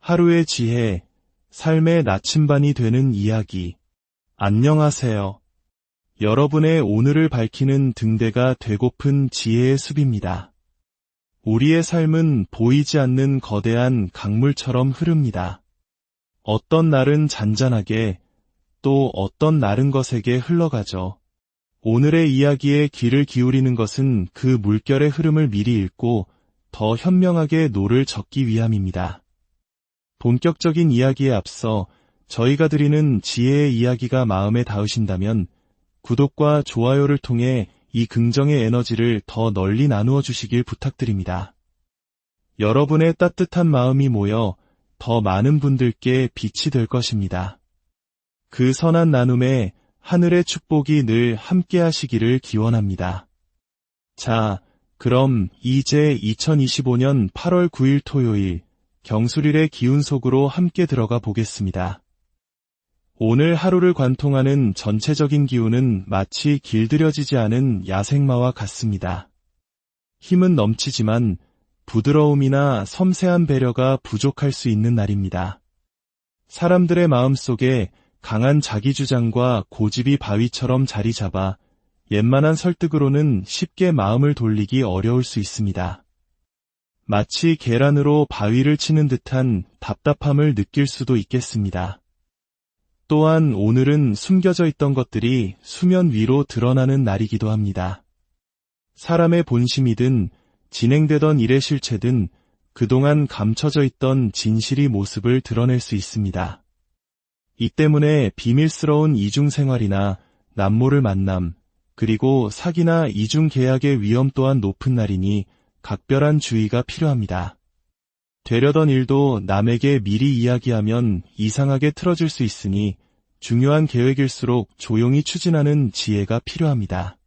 하루의 지혜, 삶의 나침반이 되는 이야기. 안녕하세요. 여러분의 오늘을 밝히는 등대가 되고픈 지혜의 숲입니다. 우리의 삶은 보이지 않는 거대한 강물처럼 흐릅니다. 어떤 날은 잔잔하게, 또 어떤 날은 거세게 흘러가죠. 오늘의 이야기에 귀를 기울이는 것은 그 물결의 흐름을 미리 읽고 더 현명하게 노를 젓기 위함입니다. 본격적인 이야기에 앞서 저희가 드리는 지혜의 이야기가 마음에 닿으신다면 구독과 좋아요를 통해 이 긍정의 에너지를 더 널리 나누어 주시길 부탁드립니다. 여러분의 따뜻한 마음이 모여 더 많은 분들께 빛이 될 것입니다. 그 선한 나눔에 하늘의 축복이 늘 함께 하시기를 기원합니다. 자, 그럼 이제 2025년 8월 9일 토요일 경술일의 기운 속으로 함께 들어가 보겠습니다. 오늘 하루를 관통하는 전체적인 기운은 마치 길들여지지 않은 야생마와 같습니다. 힘은 넘치지만 부드러움이나 섬세한 배려가 부족할 수 있는 날입니다. 사람들의 마음속에 강한 자기주장과 고집이 바위처럼 자리 잡아 옛만한 설득으로는 쉽게 마음을 돌리기 어려울 수 있습니다. 마치 계란으로 바위를 치는 듯한 답답함을 느낄 수도 있겠습니다. 또한 오늘은 숨겨져 있던 것들이 수면 위로 드러나는 날이기도 합니다. 사람의 본심이든 진행되던 일의 실체든 그동안 감춰져 있던 진실이 모습을 드러낼 수 있습니다. 이 때문에 비밀스러운 이중생활이나 남모를 만남, 그리고 사기나 이중계약의 위험 또한 높은 날이니 각별한 주의가 필요합니다. 되려던 일도 남에게 미리 이야기하면 이상하게 틀어질 수 있으니 중요한 계획일수록 조용히 추진하는 지혜가 필요합니다.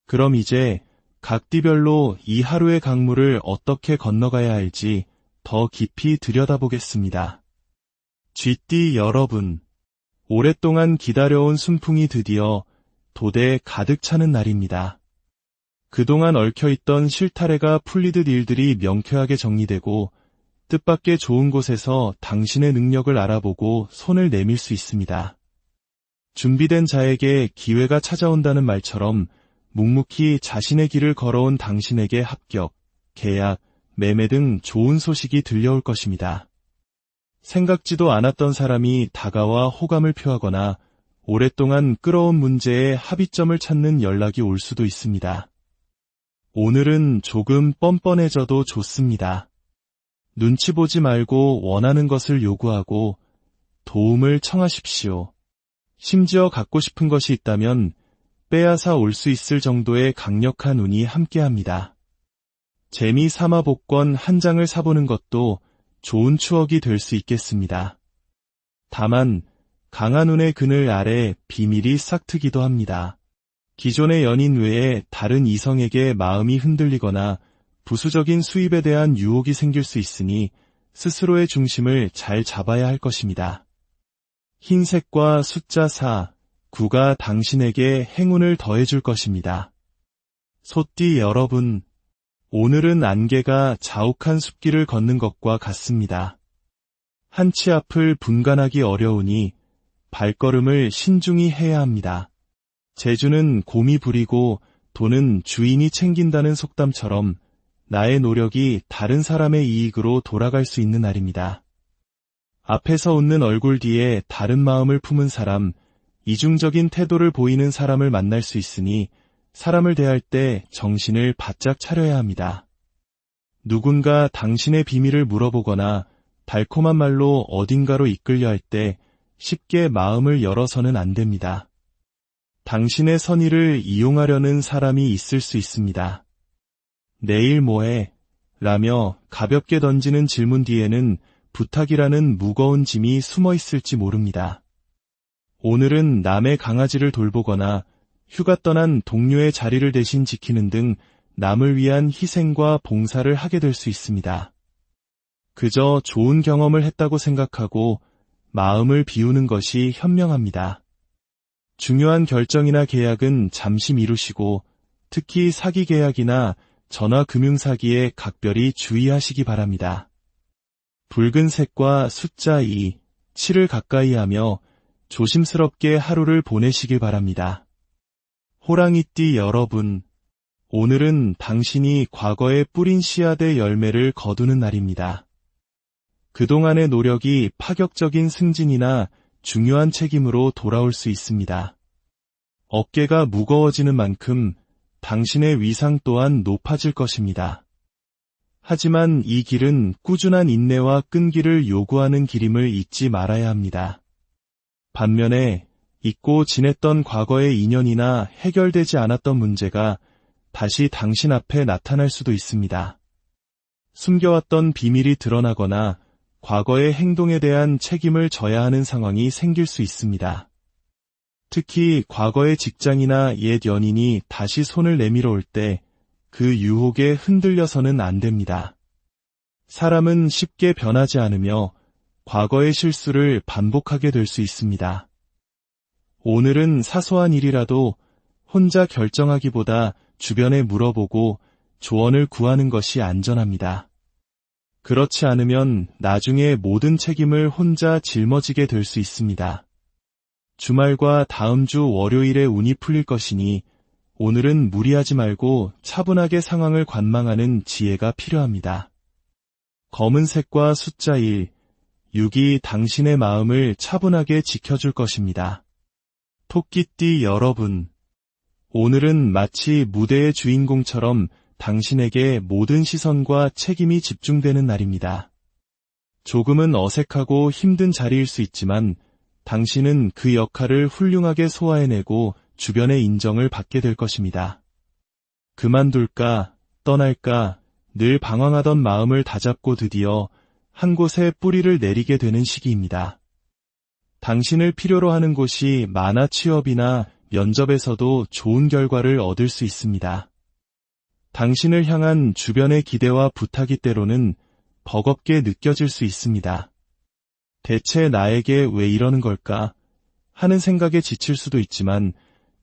그럼 이제 각 띠별로 이 하루의 강물을 어떻게 건너가야 할지 더 깊이 들여다보겠습니다. 쥐띠 여러분, 오랫동안 기다려온 순풍이 드디어 도대에 가득 차는 날입니다. 그동안 얽혀있던 실타래가 풀리듯 일들이 명쾌하게 정리되고 뜻밖의 좋은 곳에서 당신의 능력을 알아보고 손을 내밀 수 있습니다. 준비된 자에게 기회가 찾아온다는 말처럼 묵묵히 자신의 길을 걸어온 당신에게 합격, 계약, 매매 등 좋은 소식이 들려올 것입니다. 생각지도 않았던 사람이 다가와 호감을 표하거나 오랫동안 끌어온 문제에 합의점을 찾는 연락이 올 수도 있습니다. 오늘은 조금 뻔뻔해져도 좋습니다. 눈치 보지 말고 원하는 것을 요구하고 도움을 청하십시오. 심지어 갖고 싶은 것이 있다면 빼앗아 올 수 있을 정도의 강력한 운이 함께합니다. 재미 삼아 복권 한 장을 사보는 것도 좋은 추억이 될 수 있겠습니다. 다만 강한 운의 그늘 아래 비밀이 싹트기도 합니다. 기존의 연인 외에 다른 이성에게 마음이 흔들리거나 부수적인 수입에 대한 유혹이 생길 수 있으니 스스로의 중심을 잘 잡아야 할 것입니다. 흰색과 숫자 4, 9가 당신에게 행운을 더해줄 것입니다. 소띠 여러분, 오늘은 안개가 자욱한 숲길을 걷는 것과 같습니다. 한치 앞을 분간하기 어려우니 발걸음을 신중히 해야 합니다. 재주는 곰이 부리고 돈은 주인이 챙긴다는 속담처럼 나의 노력이 다른 사람의 이익으로 돌아갈 수 있는 날입니다. 앞에서 웃는 얼굴 뒤에 다른 마음을 품은 사람, 이중적인 태도를 보이는 사람을 만날 수 있으니 사람을 대할 때 정신을 바짝 차려야 합니다. 누군가 당신의 비밀을 물어보거나 달콤한 말로 어딘가로 이끌려 할 때 쉽게 마음을 열어서는 안 됩니다. 당신의 선의를 이용하려는 사람이 있을 수 있습니다. 내일 뭐해? 라며 가볍게 던지는 질문 뒤에는 부탁이라는 무거운 짐이 숨어 있을지 모릅니다. 오늘은 남의 강아지를 돌보거나 휴가 떠난 동료의 자리를 대신 지키는 등 남을 위한 희생과 봉사를 하게 될 수 있습니다. 그저 좋은 경험을 했다고 생각하고 마음을 비우는 것이 현명합니다. 중요한 결정이나 계약은 잠시 미루시고 특히 사기 계약이나 전화 금융 사기에 각별히 주의하시기 바랍니다. 붉은색과 숫자 2, 7을 가까이 하며 조심스럽게 하루를 보내시길 바랍니다. 호랑이띠 여러분, 오늘은 당신이 과거에 뿌린 씨앗의 열매를 거두는 날입니다. 그동안의 노력이 파격적인 승진이나 중요한 책임으로 돌아올 수 있습니다. 어깨가 무거워지는 만큼 당신의 위상 또한 높아질 것입니다. 하지만 이 길은 꾸준한 인내와 끈기를 요구하는 길임을 잊지 말아야 합니다. 반면에 잊고 지냈던 과거의 인연이나 해결되지 않았던 문제가 다시 당신 앞에 나타날 수도 있습니다. 숨겨왔던 비밀이 드러나거나 과거의 행동에 대한 책임을 져야 하는 상황이 생길 수 있습니다. 특히 과거의 직장이나 옛 연인이 다시 손을 내밀어 올 때 그 유혹에 흔들려서는 안 됩니다. 사람은 쉽게 변하지 않으며 과거의 실수를 반복하게 될 수 있습니다. 오늘은 사소한 일이라도 혼자 결정하기보다 주변에 물어보고 조언을 구하는 것이 안전합니다. 그렇지 않으면 나중에 모든 책임을 혼자 짊어지게 될 수 있습니다. 주말과 다음 주 월요일에 운이 풀릴 것이니 오늘은 무리하지 말고 차분하게 상황을 관망하는 지혜가 필요합니다. 검은색과 숫자 1, 6이 당신의 마음을 차분하게 지켜줄 것입니다. 토끼띠 여러분, 오늘은 마치 무대의 주인공처럼 당신에게 모든 시선과 책임이 집중되는 날입니다. 조금은 어색하고 힘든 자리일 수 있지만 당신은 그 역할을 훌륭하게 소화해내고 주변의 인정을 받게 될 것입니다. 그만둘까, 떠날까, 늘 방황하던 마음을 다잡고 드디어 한 곳에 뿌리를 내리게 되는 시기입니다. 당신을 필요로 하는 곳이 만화 취업이나 면접에서도 좋은 결과를 얻을 수 있습니다. 당신을 향한 주변의 기대와 부탁이 때로는 버겁게 느껴질 수 있습니다. 대체 나에게 왜 이러는 걸까 하는 생각에 지칠 수도 있지만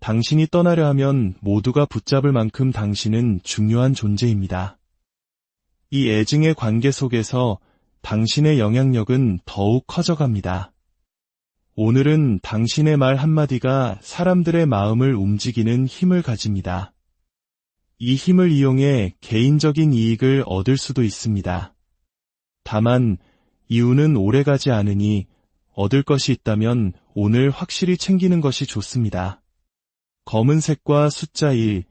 당신이 떠나려 하면 모두가 붙잡을 만큼 당신은 중요한 존재입니다. 이 애증의 관계 속에서 당신의 영향력은 더욱 커져갑니다. 오늘은 당신의 말 한마디가 사람들의 마음을 움직이는 힘을 가집니다. 이 힘을 이용해 개인적인 이익을 얻을 수도 있습니다. 다만 이유는 오래가지 않으니 얻을 것이 있다면 오늘 확실히 챙기는 것이 좋습니다. 검은색과 숫자 1,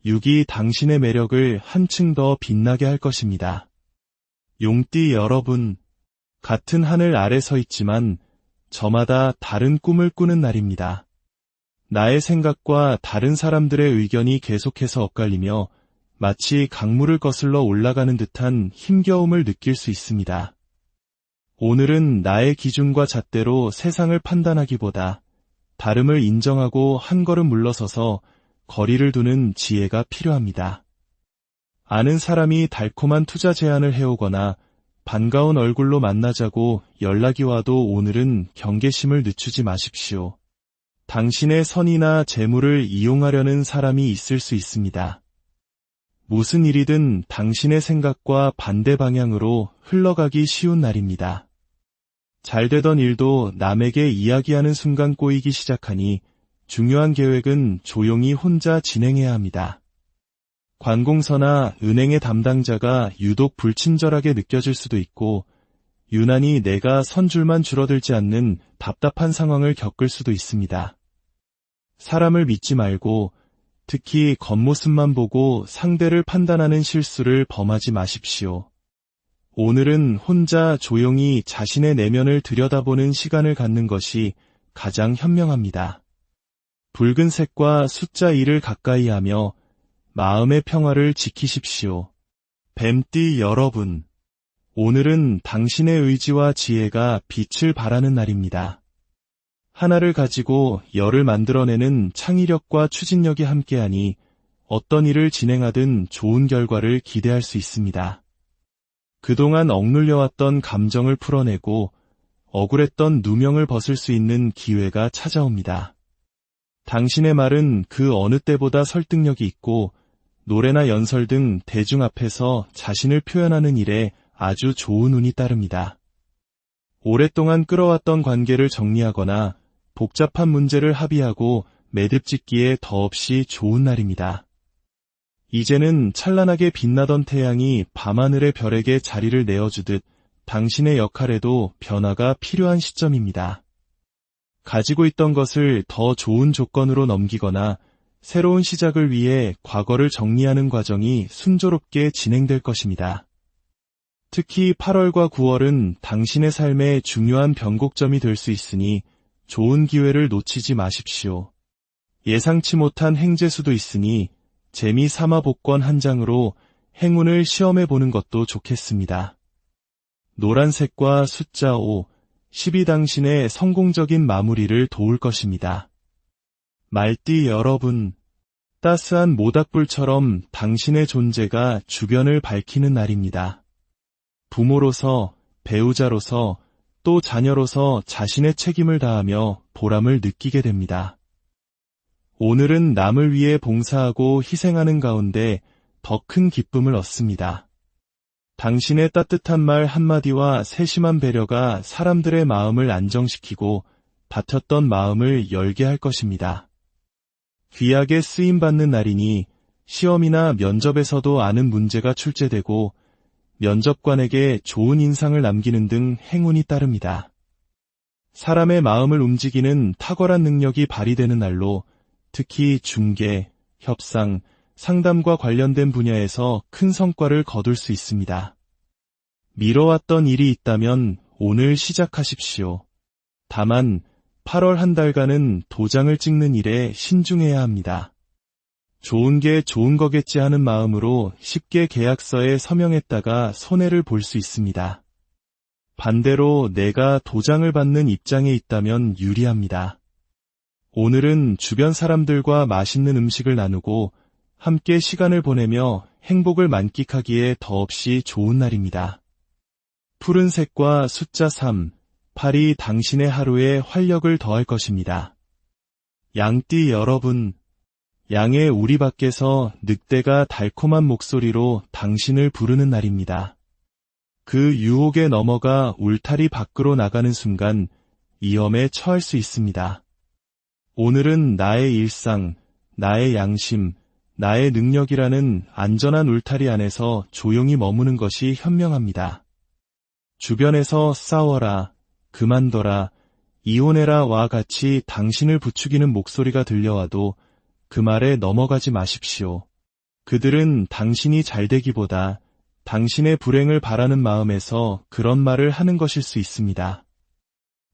6이 당신의 매력을 한층 더 빛나게 할 것입니다. 용띠 여러분, 같은 하늘 아래 서 있지만 저마다 다른 꿈을 꾸는 날입니다. 나의 생각과 다른 사람들의 의견이 계속해서 엇갈리며 마치 강물을 거슬러 올라가는 듯한 힘겨움을 느낄 수 있습니다. 오늘은 나의 기준과 잣대로 세상을 판단하기보다 다름을 인정하고 한 걸음 물러서서 거리를 두는 지혜가 필요합니다. 아는 사람이 달콤한 투자 제안을 해오거나 반가운 얼굴로 만나자고 연락이 와도 오늘은 경계심을 늦추지 마십시오. 당신의 선이나 재물을 이용하려는 사람이 있을 수 있습니다. 무슨 일이든 당신의 생각과 반대 방향으로 흘러가기 쉬운 날입니다. 잘 되던 일도 남에게 이야기하는 순간 꼬이기 시작하니 중요한 계획은 조용히 혼자 진행해야 합니다. 관공서나 은행의 담당자가 유독 불친절하게 느껴질 수도 있고 유난히 내가 선 줄만 줄어들지 않는 답답한 상황을 겪을 수도 있습니다. 사람을 믿지 말고 특히 겉모습만 보고 상대를 판단하는 실수를 범하지 마십시오. 오늘은 혼자 조용히 자신의 내면을 들여다보는 시간을 갖는 것이 가장 현명합니다. 붉은색과 숫자 1을 가까이 하며 마음의 평화를 지키십시오. 뱀띠 여러분, 오늘은 당신의 의지와 지혜가 빛을 발하는 날입니다. 하나를 가지고 열을 만들어내는 창의력과 추진력이 함께하니 어떤 일을 진행하든 좋은 결과를 기대할 수 있습니다. 그동안 억눌려왔던 감정을 풀어내고 억울했던 누명을 벗을 수 있는 기회가 찾아옵니다. 당신의 말은 그 어느 때보다 설득력이 있고 노래나 연설 등 대중 앞에서 자신을 표현하는 일에 아주 좋은 운이 따릅니다. 오랫동안 끌어왔던 관계를 정리하거나 복잡한 문제를 합의하고 매듭짓기에 더없이 좋은 날입니다. 이제는 찬란하게 빛나던 태양이 밤하늘의 별에게 자리를 내어주듯 당신의 역할에도 변화가 필요한 시점입니다. 가지고 있던 것을 더 좋은 조건으로 넘기거나 새로운 시작을 위해 과거를 정리하는 과정이 순조롭게 진행될 것입니다. 특히 8월과 9월은 당신의 삶의 중요한 변곡점이 될 수 있으니 좋은 기회를 놓치지 마십시오. 예상치 못한 행재수도 있으니 재미 삼아 복권 한 장으로 행운을 시험해 보는 것도 좋겠습니다. 노란색과 숫자 5, 10이 당신의 성공적인 마무리를 도울 것입니다. 말띠 여러분, 따스한 모닥불처럼 당신의 존재가 주변을 밝히는 날입니다. 부모로서, 배우자로서, 또 자녀로서 자신의 책임을 다하며 보람을 느끼게 됩니다. 오늘은 남을 위해 봉사하고 희생하는 가운데 더 큰 기쁨을 얻습니다. 당신의 따뜻한 말 한마디와 세심한 배려가 사람들의 마음을 안정시키고 다쳤던 마음을 열게 할 것입니다. 귀하게 쓰임받는 날이니 시험이나 면접에서도 아는 문제가 출제되고 면접관에게 좋은 인상을 남기는 등 행운이 따릅니다. 사람의 마음을 움직이는 탁월한 능력이 발휘되는 날로 특히 중개, 협상, 상담과 관련된 분야에서 큰 성과를 거둘 수 있습니다. 미뤄왔던 일이 있다면 오늘 시작하십시오. 다만 8월 한 달간은 도장을 찍는 일에 신중해야 합니다. 좋은 게 좋은 거겠지 하는 마음으로 쉽게 계약서에 서명했다가 손해를 볼 수 있습니다. 반대로 내가 도장을 받는 입장에 있다면 유리합니다. 오늘은 주변 사람들과 맛있는 음식을 나누고 함께 시간을 보내며 행복을 만끽하기에 더없이 좋은 날입니다. 푸른색과 숫자 3, 8이 당신의 하루에 활력을 더할 것입니다. 양띠 여러분, 양의 우리 밖에서 늑대가 달콤한 목소리로 당신을 부르는 날입니다. 그 유혹에 넘어가 울타리 밖으로 나가는 순간 위험에 처할 수 있습니다. 오늘은 나의 일상, 나의 양심, 나의 능력이라는 안전한 울타리 안에서 조용히 머무는 것이 현명합니다. 주변에서 싸워라, 그만둬라, 이혼해라와 같이 당신을 부추기는 목소리가 들려와도 그 말에 넘어가지 마십시오. 그들은 당신이 잘되기보다 당신의 불행을 바라는 마음에서 그런 말을 하는 것일 수 있습니다.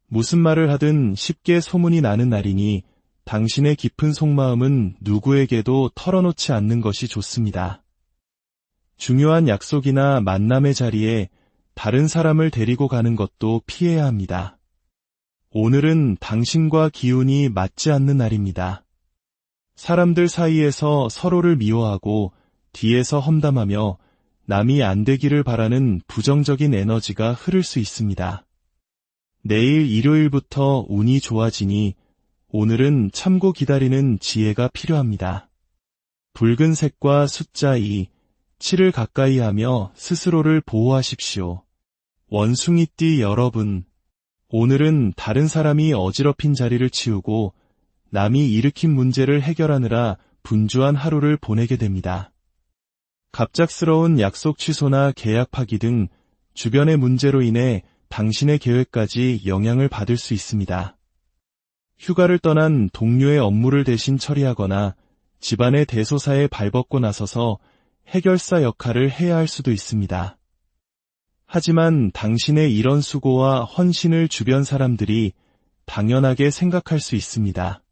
무슨 말을 하든 쉽게 소문이 나는 날이니 당신의 깊은 속마음은 누구에게도 털어놓지 않는 것이 좋습니다. 중요한 약속이나 만남의 자리에 다른 사람을 데리고 가는 것도 피해야 합니다. 오늘은 당신과 기운이 맞지 않는 날입니다. 사람들 사이에서 서로를 미워하고 뒤에서 험담하며 남이 안 되기를 바라는 부정적인 에너지가 흐를 수 있습니다. 내일 일요일부터 운이 좋아지니 오늘은 참고 기다리는 지혜가 필요합니다. 붉은색과 숫자 2, 7을 가까이 하며 스스로를 보호하십시오. 원숭이띠 여러분, 오늘은 다른 사람이 어지럽힌 자리를 치우고 남이 일으킨 문제를 해결하느라 분주한 하루를 보내게 됩니다. 갑작스러운 약속 취소나 계약 파기 등 주변의 문제로 인해 당신의 계획까지 영향을 받을 수 있습니다. 휴가를 떠난 동료의 업무를 대신 처리하거나 집안의 대소사에 발벗고 나서서 해결사 역할을 해야 할 수도 있습니다. 하지만 당신의 이런 수고와 헌신을 주변 사람들이 당연하게 생각할 수 있습니다.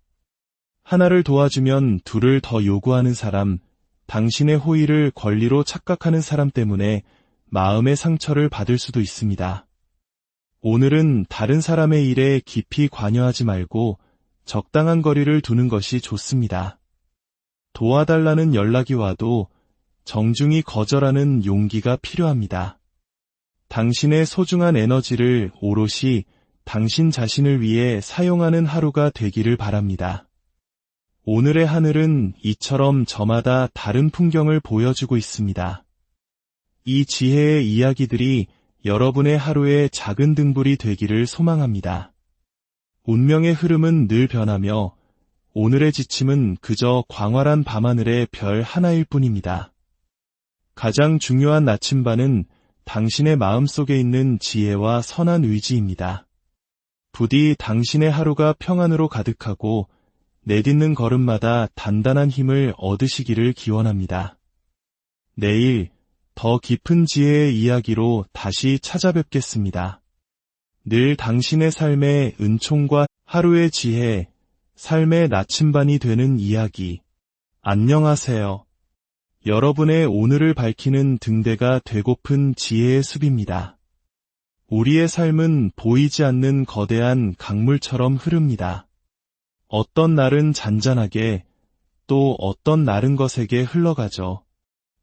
하나를 도와주면 둘을 더 요구하는 사람, 당신의 호의를 권리로 착각하는 사람 때문에 마음의 상처를 받을 수도 있습니다. 오늘은 다른 사람의 일에 깊이 관여하지 말고 적당한 거리를 두는 것이 좋습니다. 도와달라는 연락이 와도 정중히 거절하는 용기가 필요합니다. 당신의 소중한 에너지를 오롯이 당신 자신을 위해 사용하는 하루가 되기를 바랍니다. 오늘의 하늘은 이처럼 저마다 다른 풍경을 보여주고 있습니다. 이 지혜의 이야기들이 여러분의 하루에 작은 등불이 되기를 소망합니다. 운명의 흐름은 늘 변하며 오늘의 지침은 그저 광활한 밤하늘의 별 하나일 뿐입니다. 가장 중요한 나침반은 당신의 마음속에 있는 지혜와 선한 의지입니다. 부디 당신의 하루가 평안으로 가득하고 내딛는 걸음마다 단단한 힘을 얻으시기를 기원합니다. 내일 더 깊은 지혜의 이야기로 다시 찾아뵙겠습니다. 늘 당신의 삶의 은총과 하루의 지혜, 삶의 나침반이 되는 이야기. 안녕하세요. 여러분의 오늘을 밝히는 등대가 되고픈 지혜의 숲입니다. 우리의 삶은 보이지 않는 거대한 강물처럼 흐릅니다. 어떤 날은 잔잔하게, 또 어떤 날은 거세게 흘러가죠.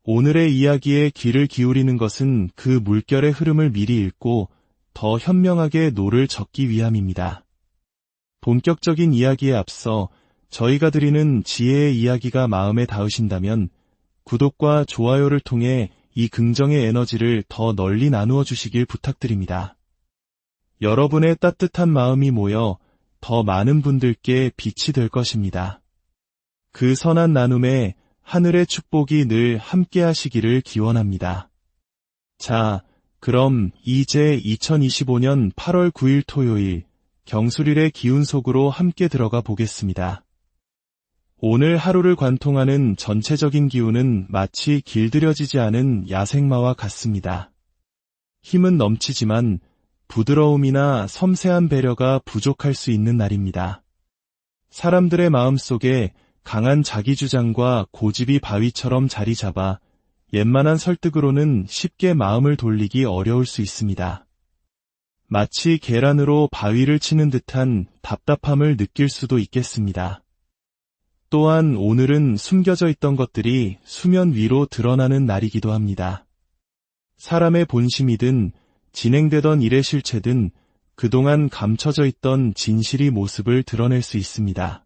오늘의 이야기에 귀를 기울이는 것은 그 물결의 흐름을 미리 읽고 더 현명하게 노를 젓기 위함입니다. 본격적인 이야기에 앞서 저희가 드리는 지혜의 이야기가 마음에 닿으신다면 구독과 좋아요를 통해 이 긍정의 에너지를 더 널리 나누어 주시길 부탁드립니다. 여러분의 따뜻한 마음이 모여 더 많은 분들께 빛이 될 것입니다. 그 선한 나눔에 하늘의 축복이 늘 함께 하시기를 기원합니다. 자, 그럼 이제 2025년 8월 9일 토요일 경술일의 기운 속으로 함께 들어가 보겠습니다. 오늘 하루를 관통하는 전체적인 기운은 마치 길들여지지 않은 야생마와 같습니다. 힘은 넘치지만 부드러움이나 섬세한 배려가 부족할 수 있는 날입니다. 사람들의 마음속에 강한 자기주장과 고집이 바위처럼 자리 잡아 옛만한 설득으로는 쉽게 마음을 돌리기 어려울 수 있습니다. 마치 계란으로 바위를 치는 듯한 답답함을 느낄 수도 있겠습니다. 또한 오늘은 숨겨져 있던 것들이 수면 위로 드러나는 날이기도 합니다. 사람의 본심이든 진행되던 일의 실체든 그동안 감춰져 있던 진실이 모습을 드러낼 수 있습니다.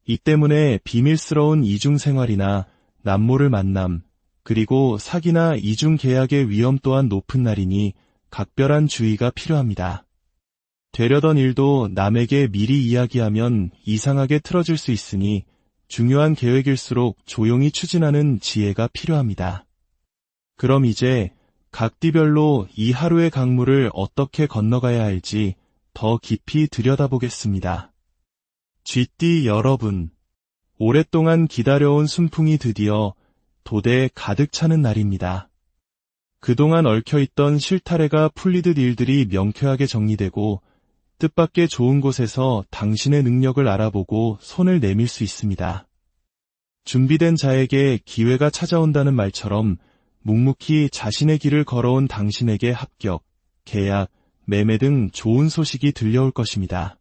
이 때문에 비밀스러운 이중생활이나 남모를 만남, 그리고 사기나 이중계약의 위험 또한 높은 날이니 각별한 주의가 필요합니다. 되려던 일도 남에게 미리 이야기하면 이상하게 틀어질 수 있으니 중요한 계획일수록 조용히 추진하는 지혜가 필요합니다. 그럼 이제 각 띠별로 이 하루의 강물을 어떻게 건너가야 할지 더 깊이 들여다보겠습니다. 쥐띠 여러분, 오랫동안 기다려온 순풍이 드디어 도대에 가득 차는 날입니다. 그동안 얽혀있던 실타래가 풀리듯 일들이 명쾌하게 정리되고 뜻밖의 좋은 곳에서 당신의 능력을 알아보고 손을 내밀 수 있습니다. 준비된 자에게 기회가 찾아온다는 말처럼 묵묵히 자신의 길을 걸어온 당신에게 합격, 계약, 매매 등 좋은 소식이 들려올 것입니다.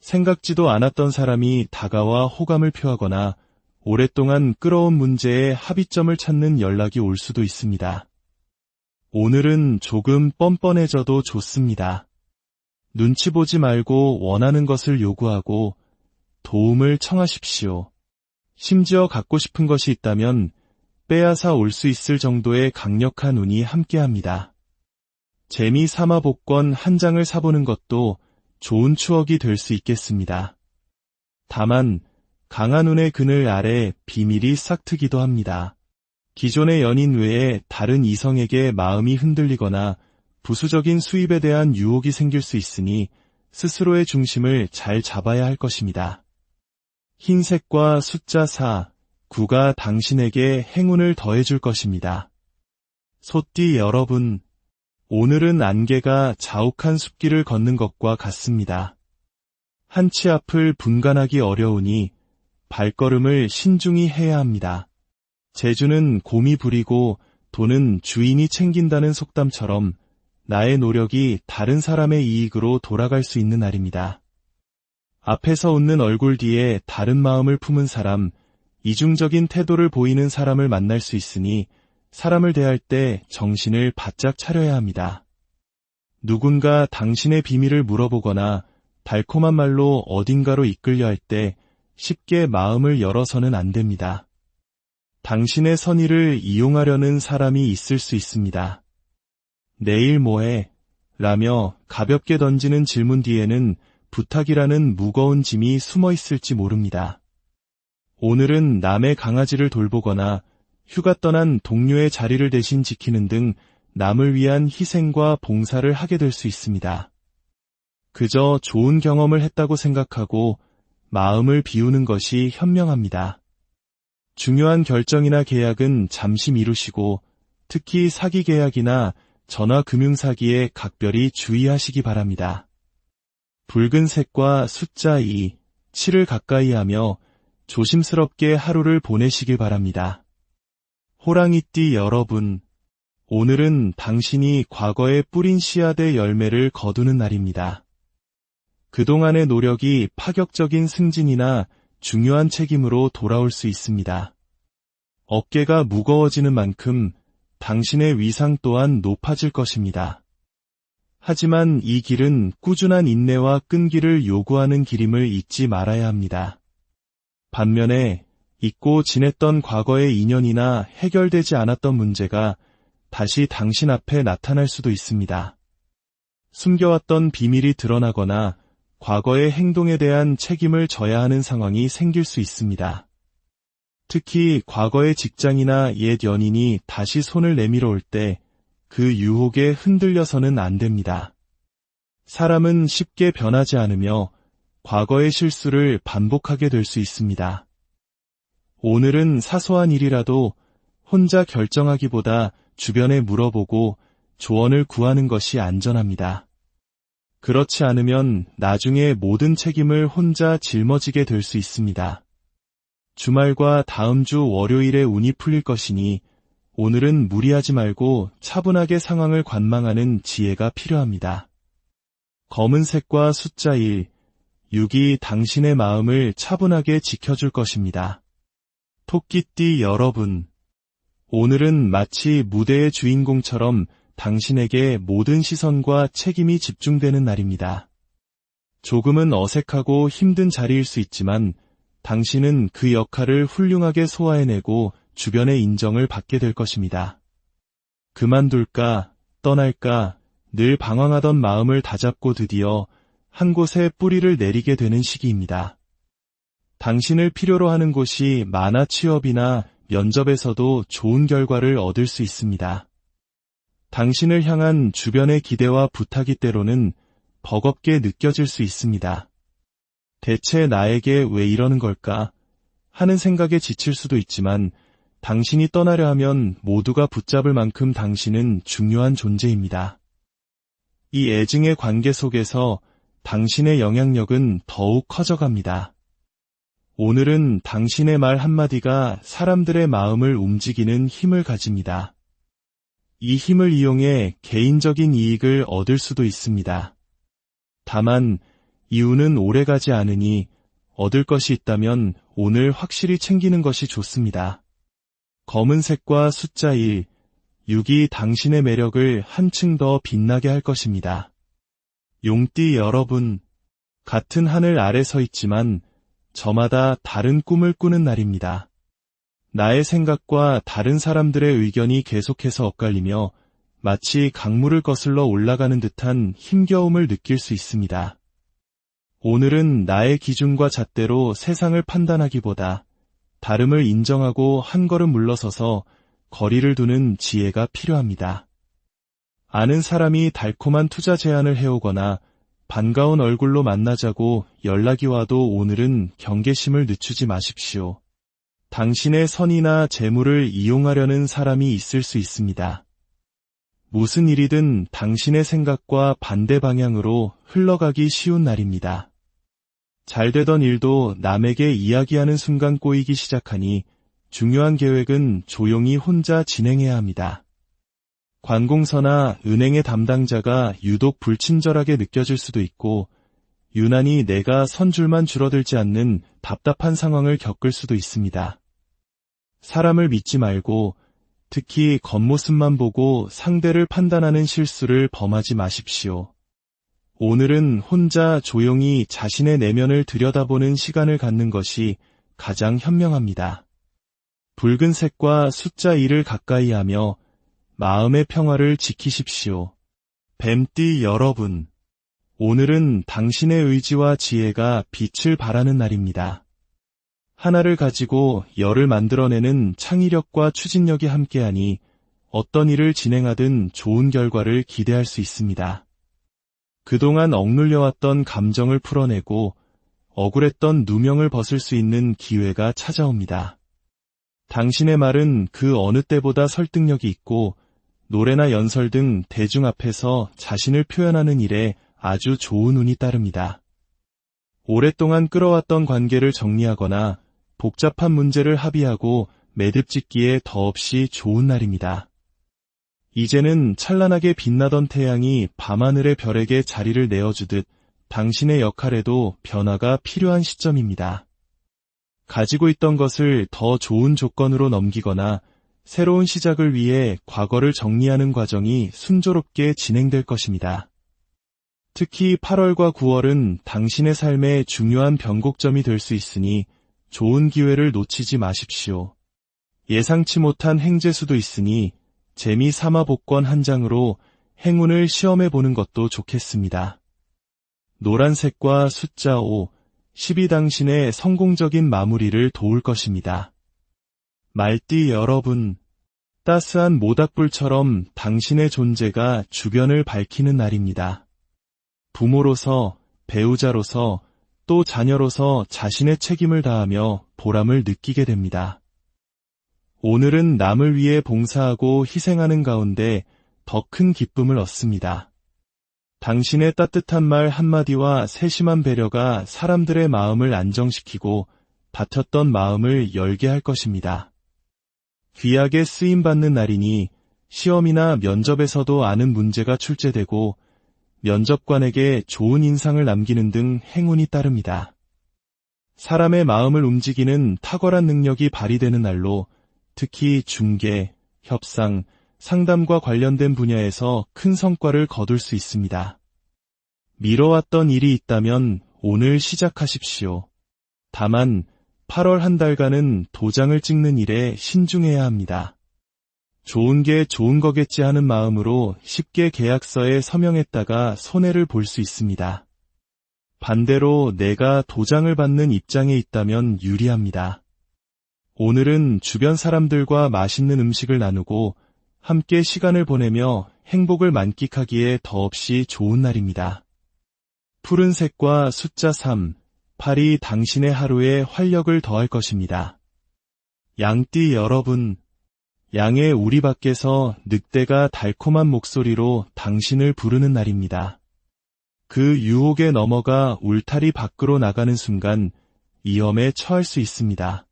생각지도 않았던 사람이 다가와 호감을 표하거나 오랫동안 끌어온 문제에 합의점을 찾는 연락이 올 수도 있습니다. 오늘은 조금 뻔뻔해져도 좋습니다. 눈치 보지 말고 원하는 것을 요구하고 도움을 청하십시오. 심지어 갖고 싶은 것이 있다면 빼앗아 올 수 있을 정도의 강력한 운이 함께합니다. 재미 삼아 복권 한 장을 사보는 것도 좋은 추억이 될 수 있겠습니다. 다만 강한 운의 그늘 아래 비밀이 싹트기도 합니다. 기존의 연인 외에 다른 이성에게 마음이 흔들리거나 부수적인 수입에 대한 유혹이 생길 수 있으니 스스로의 중심을 잘 잡아야 할 것입니다. 흰색과 숫자 4, 9가 당신에게 행운을 더해줄 것입니다. 소띠 여러분, 오늘은 안개가 자욱한 숲길을 걷는 것과 같습니다. 한치 앞을 분간하기 어려우니 발걸음을 신중히 해야 합니다. 재주는 곰이 부리고 돈은 주인이 챙긴다는 속담처럼 나의 노력이 다른 사람의 이익으로 돌아갈 수 있는 날입니다. 앞에서 웃는 얼굴 뒤에 다른 마음을 품은 사람, 이중적인 태도를 보이는 사람을 만날 수 있으니 사람을 대할 때 정신을 바짝 차려야 합니다. 누군가 당신의 비밀을 물어보거나 달콤한 말로 어딘가로 이끌려 할 때 쉽게 마음을 열어서는 안 됩니다. 당신의 선의를 이용하려는 사람이 있을 수 있습니다. 내일 뭐해? 라며 가볍게 던지는 질문 뒤에는 부탁이라는 무거운 짐이 숨어 있을지 모릅니다. 오늘은 남의 강아지를 돌보거나 휴가 떠난 동료의 자리를 대신 지키는 등 남을 위한 희생과 봉사를 하게 될 수 있습니다. 그저 좋은 경험을 했다고 생각하고 마음을 비우는 것이 현명합니다. 중요한 결정이나 계약은 잠시 미루시고 특히 사기 계약이나 전화 금융 사기에 각별히 주의하시기 바랍니다. 붉은색과 숫자 2, 7을 가까이 하며 조심스럽게 하루를 보내시길 바랍니다. 호랑이띠 여러분, 오늘은 당신이 과거에 뿌린 씨앗의 열매를 거두는 날입니다. 그동안의 노력이 파격적인 승진이나 중요한 책임으로 돌아올 수 있습니다. 어깨가 무거워지는 만큼 당신의 위상 또한 높아질 것입니다. 하지만 이 길은 꾸준한 인내와 끈기를 요구하는 길임을 잊지 말아야 합니다. 반면에 잊고 지냈던 과거의 인연이나 해결되지 않았던 문제가 다시 당신 앞에 나타날 수도 있습니다. 숨겨왔던 비밀이 드러나거나 과거의 행동에 대한 책임을 져야 하는 상황이 생길 수 있습니다. 특히 과거의 직장이나 옛 연인이 다시 손을 내밀어 올 때 그 유혹에 흔들려서는 안 됩니다. 사람은 쉽게 변하지 않으며 과거의 실수를 반복하게 될 수 있습니다. 오늘은 사소한 일이라도 혼자 결정하기보다 주변에 물어보고 조언을 구하는 것이 안전합니다. 그렇지 않으면 나중에 모든 책임을 혼자 짊어지게 될 수 있습니다. 주말과 다음 주 월요일에 운이 풀릴 것이니 오늘은 무리하지 말고 차분하게 상황을 관망하는 지혜가 필요합니다. 검은색과 숫자 1, 6이 당신의 마음을 차분하게 지켜줄 것입니다. 토끼띠 여러분, 오늘은 마치 무대의 주인공처럼 당신에게 모든 시선과 책임이 집중되는 날입니다. 조금은 어색하고 힘든 자리일 수 있지만 당신은 그 역할을 훌륭하게 소화해내고 주변의 인정을 받게 될 것입니다. 그만둘까, 떠날까, 늘 방황하던 마음을 다잡고 드디어 한 곳에 뿌리를 내리게 되는 시기입니다. 당신을 필요로 하는 곳이 만화 취업이나 면접에서도 좋은 결과를 얻을 수 있습니다. 당신을 향한 주변의 기대와 부탁이 때로는 버겁게 느껴질 수 있습니다. 대체 나에게 왜 이러는 걸까 하는 생각에 지칠 수도 있지만 당신이 떠나려 하면 모두가 붙잡을 만큼 당신은 중요한 존재입니다. 이 애증의 관계 속에서 당신의 영향력은 더욱 커져갑니다. 오늘은 당신의 말 한마디가 사람들의 마음을 움직이는 힘을 가집니다. 이 힘을 이용해 개인적인 이익을 얻을 수도 있습니다. 다만 이유는 오래가지 않으니 얻을 것이 있다면 오늘 확실히 챙기는 것이 좋습니다. 검은색과 숫자 1, 6이 당신의 매력을 한층 더 빛나게 할 것입니다. 용띠 여러분, 같은 하늘 아래 서 있지만 저마다 다른 꿈을 꾸는 날입니다. 나의 생각과 다른 사람들의 의견이 계속해서 엇갈리며 마치 강물을 거슬러 올라가는 듯한 힘겨움을 느낄 수 있습니다. 오늘은 나의 기준과 잣대로 세상을 판단하기보다 다름을 인정하고 한 걸음 물러서서 거리를 두는 지혜가 필요합니다. 아는 사람이 달콤한 투자 제안을 해오거나 반가운 얼굴로 만나자고 연락이 와도 오늘은 경계심을 늦추지 마십시오. 당신의 선이나 재물을 이용하려는 사람이 있을 수 있습니다. 무슨 일이든 당신의 생각과 반대 방향으로 흘러가기 쉬운 날입니다. 잘 되던 일도 남에게 이야기하는 순간 꼬이기 시작하니 중요한 계획은 조용히 혼자 진행해야 합니다. 관공서나 은행의 담당자가 유독 불친절하게 느껴질 수도 있고 유난히 내가 선 줄만 줄어들지 않는 답답한 상황을 겪을 수도 있습니다. 사람을 믿지 말고 특히 겉모습만 보고 상대를 판단하는 실수를 범하지 마십시오. 오늘은 혼자 조용히 자신의 내면을 들여다보는 시간을 갖는 것이 가장 현명합니다. 붉은색과 숫자 1을 가까이 하며 마음의 평화를 지키십시오. 뱀띠 여러분, 오늘은 당신의 의지와 지혜가 빛을 발하는 날입니다. 하나를 가지고 열을 만들어내는 창의력과 추진력이 함께하니 어떤 일을 진행하든 좋은 결과를 기대할 수 있습니다. 그동안 억눌려왔던 감정을 풀어내고 억울했던 누명을 벗을 수 있는 기회가 찾아옵니다. 당신의 말은 그 어느 때보다 설득력이 있고 노래나 연설 등 대중 앞에서 자신을 표현하는 일에 아주 좋은 운이 따릅니다. 오랫동안 끌어왔던 관계를 정리하거나 복잡한 문제를 합의하고 매듭짓기에 더없이 좋은 날입니다. 이제는 찬란하게 빛나던 태양이 밤하늘의 별에게 자리를 내어주듯 당신의 역할에도 변화가 필요한 시점입니다. 가지고 있던 것을 더 좋은 조건으로 넘기거나 새로운 시작을 위해 과거를 정리하는 과정이 순조롭게 진행될 것입니다. 특히 8월과 9월은 당신의 삶의 중요한 변곡점이 될 수 있으니 좋은 기회를 놓치지 마십시오. 예상치 못한 행재수도 있으니 재미 삼아 복권 한 장으로 행운을 시험해 보는 것도 좋겠습니다. 노란색과 숫자 5, 10이 당신의 성공적인 마무리를 도울 것입니다. 말띠 여러분, 따스한 모닥불처럼 당신의 존재가 주변을 밝히는 날입니다. 부모로서, 배우자로서, 또 자녀로서 자신의 책임을 다하며 보람을 느끼게 됩니다. 오늘은 남을 위해 봉사하고 희생하는 가운데 더 큰 기쁨을 얻습니다. 당신의 따뜻한 말 한마디와 세심한 배려가 사람들의 마음을 안정시키고 다쳤던 마음을 열게 할 것입니다. 귀하게 쓰임받는 날이니 시험이나 면접에서도 아는 문제가 출제되고 면접관에게 좋은 인상을 남기는 등 행운이 따릅니다. 사람의 마음을 움직이는 탁월한 능력이 발휘되는 날로 특히 중개, 협상, 상담과 관련된 분야에서 큰 성과를 거둘 수 있습니다. 미뤄왔던 일이 있다면 오늘 시작하십시오. 다만 8월 한 달간은 도장을 찍는 일에 신중해야 합니다. 좋은 게 좋은 거겠지 하는 마음으로 쉽게 계약서에 서명했다가 손해를 볼 수 있습니다. 반대로 내가 도장을 받는 입장에 있다면 유리합니다. 오늘은 주변 사람들과 맛있는 음식을 나누고 함께 시간을 보내며 행복을 만끽하기에 더없이 좋은 날입니다. 푸른색과 숫자 3, 8이 당신의 하루에 활력을 더할 것입니다. 양띠 여러분, 양의 우리 밖에서 늑대가 달콤한 목소리로 당신을 부르는 날입니다. 그 유혹에 넘어가 울타리 밖으로 나가는 순간 위험에 처할 수 있습니다.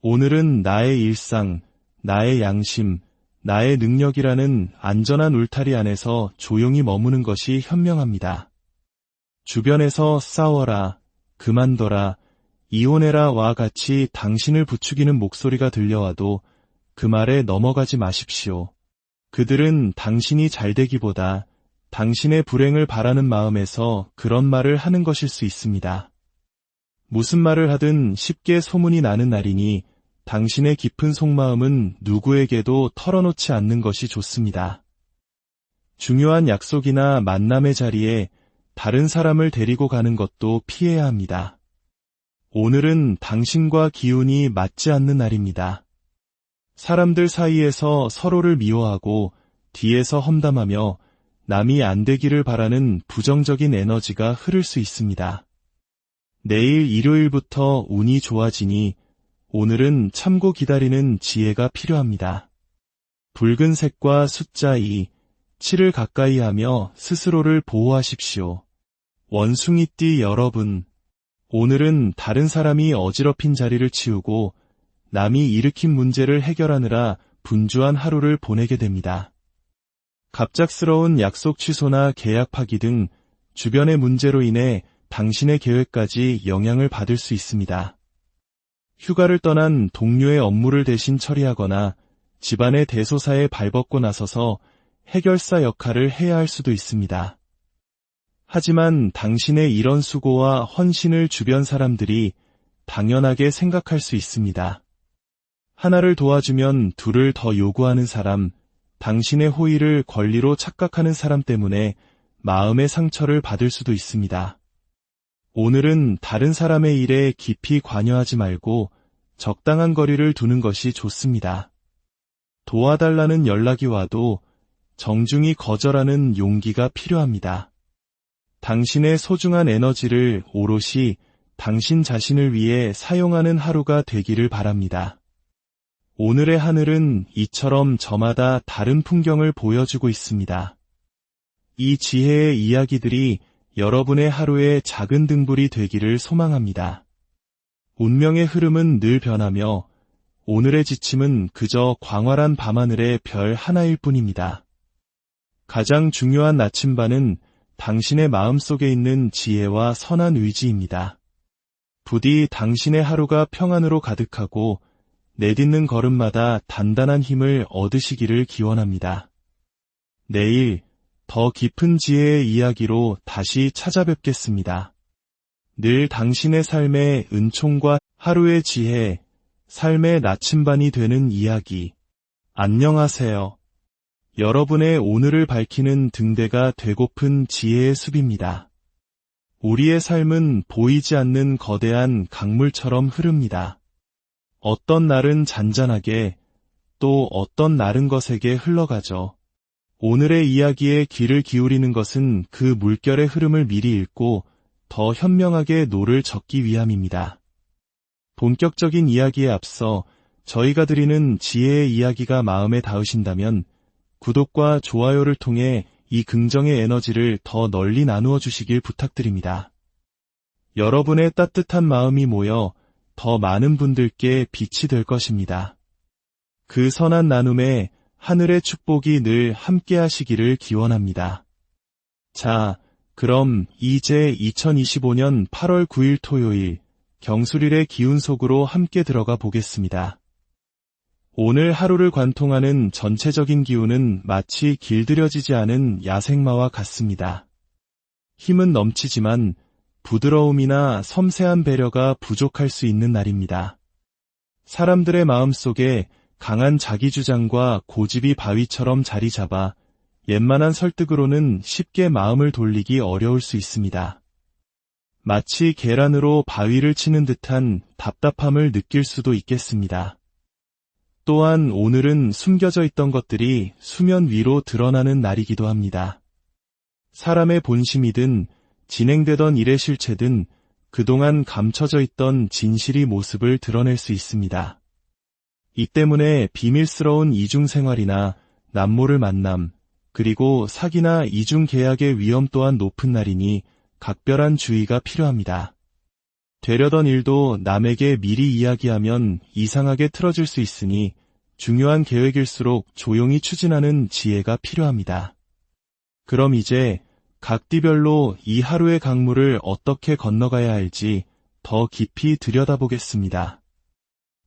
오늘은 나의 일상, 나의 양심, 나의 능력이라는 안전한 울타리 안에서 조용히 머무는 것이 현명합니다. 주변에서 싸워라, 그만둬라, 이혼해라와 같이 당신을 부추기는 목소리가 들려와도 그 말에 넘어가지 마십시오. 그들은 당신이 잘되기보다 당신의 불행을 바라는 마음에서 그런 말을 하는 것일 수 있습니다. 무슨 말을 하든 쉽게 소문이 나는 날이니 당신의 깊은 속마음은 누구에게도 털어놓지 않는 것이 좋습니다. 중요한 약속이나 만남의 자리에 다른 사람을 데리고 가는 것도 피해야 합니다. 오늘은 당신과 기운이 맞지 않는 날입니다. 사람들 사이에서 서로를 미워하고 뒤에서 험담하며 남이 안 되기를 바라는 부정적인 에너지가 흐를 수 있습니다. 내일 일요일부터 운이 좋아지니 오늘은 참고 기다리는 지혜가 필요합니다. 붉은색과 숫자 2, 7을 가까이 하며 스스로를 보호하십시오. 원숭이띠 여러분, 오늘은 다른 사람이 어지럽힌 자리를 치우고 남이 일으킨 문제를 해결하느라 분주한 하루를 보내게 됩니다. 갑작스러운 약속 취소나 계약 파기 등 주변의 문제로 인해 당신의 계획까지 영향을 받을 수 있습니다. 휴가를 떠난 동료의 업무를 대신 처리하거나 집안의 대소사에 발벗고 나서서 해결사 역할을 해야 할 수도 있습니다. 하지만 당신의 이런 수고와 헌신을 주변 사람들이 당연하게 생각할 수 있습니다. 하나를 도와주면 둘을 더 요구하는 사람, 당신의 호의를 권리로 착각하는 사람 때문에 마음의 상처를 받을 수도 있습니다. 오늘은 다른 사람의 일에 깊이 관여하지 말고 적당한 거리를 두는 것이 좋습니다. 도와달라는 연락이 와도 정중히 거절하는 용기가 필요합니다. 당신의 소중한 에너지를 오롯이 당신 자신을 위해 사용하는 하루가 되기를 바랍니다. 오늘의 하늘은 이처럼 저마다 다른 풍경을 보여주고 있습니다. 이 지혜의 이야기들이 여러분의 하루의 작은 등불이 되기를 소망합니다. 운명의 흐름은 늘 변하며 오늘의 지침은 그저 광활한 밤하늘의 별 하나일 뿐입니다. 가장 중요한 나침반은 당신의 마음속에 있는 지혜와 선한 의지입니다. 부디 당신의 하루가 평안으로 가득하고 내딛는 걸음마다 단단한 힘을 얻으시기를 기원합니다. 내일 더 깊은 지혜의 이야기로 다시 찾아뵙겠습니다. 늘 당신의 삶의 은총과 하루의 지혜, 삶의 나침반이 되는 이야기. 안녕하세요. 여러분의 오늘을 밝히는 등대가 되고픈 지혜의 숲입니다. 우리의 삶은 보이지 않는 거대한 강물처럼 흐릅니다. 어떤 날은 잔잔하게, 또 어떤 날은 거세게 흘러가죠. 오늘의 이야기에 귀를 기울이는 것은 그 물결의 흐름을 미리 읽고 더 현명하게 노를 젓기 위함입니다. 본격적인 이야기에 앞서 저희가 드리는 지혜의 이야기가 마음에 닿으신다면 구독과 좋아요를 통해 이 긍정의 에너지를 더 널리 나누어 주시길 부탁드립니다. 여러분의 따뜻한 마음이 모여 더 많은 분들께 빛이 될 것입니다. 그 선한 나눔에 하늘의 축복이 늘 함께 하시기를 기원합니다. 자, 그럼 이제 2025년 8월 9일 토요일 경술일의 기운 속으로 함께 들어가 보겠습니다. 오늘 하루를 관통하는 전체적인 기운은 마치 길들여지지 않은 야생마와 같습니다. 힘은 넘치지만 부드러움이나 섬세한 배려가 부족할 수 있는 날입니다. 사람들의 마음속에 강한 자기주장과 고집이 바위처럼 자리 잡아 옛만한 설득으로는 쉽게 마음을 돌리기 어려울 수 있습니다. 마치 계란으로 바위를 치는 듯한 답답함을 느낄 수도 있겠습니다. 또한 오늘은 숨겨져 있던 것들이 수면 위로 드러나는 날이기도 합니다. 사람의 본심이든 진행되던 일의 실체든 그동안 감춰져 있던 진실이 모습을 드러낼 수 있습니다. 이 때문에 비밀스러운 이중생활이나 남모를 만남, 그리고 사기나 이중계약의 위험 또한 높은 날이니 각별한 주의가 필요합니다. 되려던 일도 남에게 미리 이야기하면 이상하게 틀어질 수 있으니 중요한 계획일수록 조용히 추진하는 지혜가 필요합니다. 그럼 이제 각 띠별로 이 하루의 강물을 어떻게 건너가야 할지 더 깊이 들여다보겠습니다.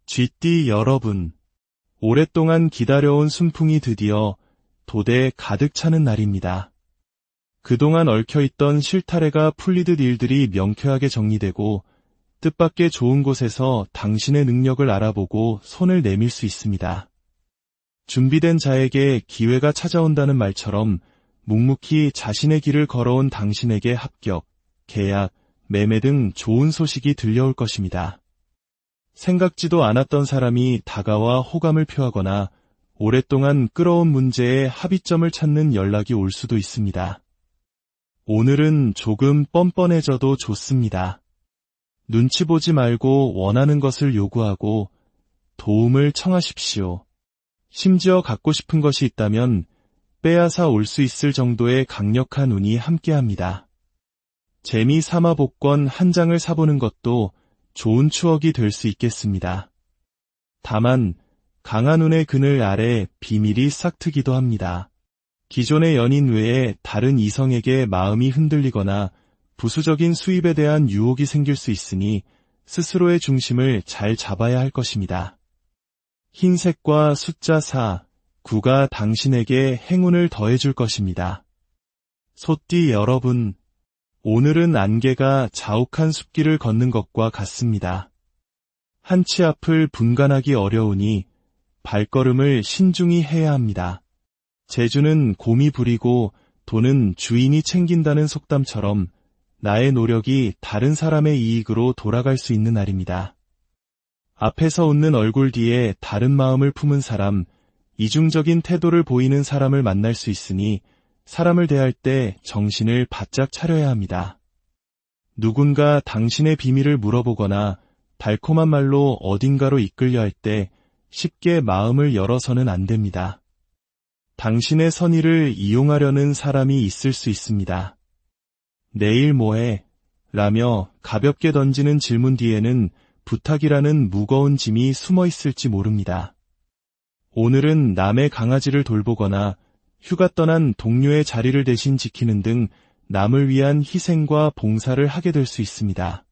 쥐띠 여러분, 오랫동안 기다려온 순풍이 드디어 도대에 가득 차는 날입니다. 그동안 얽혀있던 실타래가 풀리듯 일들이 명쾌하게 정리되고 뜻밖의 좋은 곳에서 당신의 능력을 알아보고 손을 내밀 수 있습니다. 준비된 자에게 기회가 찾아온다는 말처럼 묵묵히 자신의 길을 걸어온 당신에게 합격, 계약, 매매 등 좋은 소식이 들려올 것입니다. 생각지도 않았던 사람이 다가와 호감을 표하거나 오랫동안 끌어온 문제에 합의점을 찾는 연락이 올 수도 있습니다. 오늘은 조금 뻔뻔해져도 좋습니다. 눈치 보지 말고 원하는 것을 요구하고 도움을 청하십시오. 심지어 갖고 싶은 것이 있다면 빼앗아 올 수 있을 정도의 강력한 운이 함께합니다. 재미 삼아 복권 한 장을 사보는 것도 좋은 추억이 될 수 있겠습니다. 다만 강한 운의 그늘 아래 비밀이 싹트기도 합니다. 기존의 연인 외에 다른 이성에게 마음이 흔들리거나 부수적인 수입에 대한 유혹이 생길 수 있으니 스스로의 중심을 잘 잡아야 할 것입니다. 흰색과 숫자 4, 9가 당신에게 행운을 더해줄 것입니다. 소띠 여러분, 오늘은 안개가 자욱한 숲길을 걷는 것과 같습니다. 한 치 앞을 분간하기 어려우니 발걸음을 신중히 해야 합니다. 재주는 곰이 부리고 돈은 주인이 챙긴다는 속담처럼 나의 노력이 다른 사람의 이익으로 돌아갈 수 있는 날입니다. 앞에서 웃는 얼굴 뒤에 다른 마음을 품은 사람, 이중적인 태도를 보이는 사람을 만날 수 있으니 사람을 대할 때 정신을 바짝 차려야 합니다. 누군가 당신의 비밀을 물어보거나 달콤한 말로 어딘가로 이끌려 할 때 쉽게 마음을 열어서는 안 됩니다. 당신의 선의를 이용하려는 사람이 있을 수 있습니다. 내일 뭐해? 라며 가볍게 던지는 질문 뒤에는 부탁이라는 무거운 짐이 숨어 있을지 모릅니다. 오늘은 남의 강아지를 돌보거나 휴가 떠난 동료의 자리를 대신 지키는 등 남을 위한 희생과 봉사를 하게 될 수 있습니다.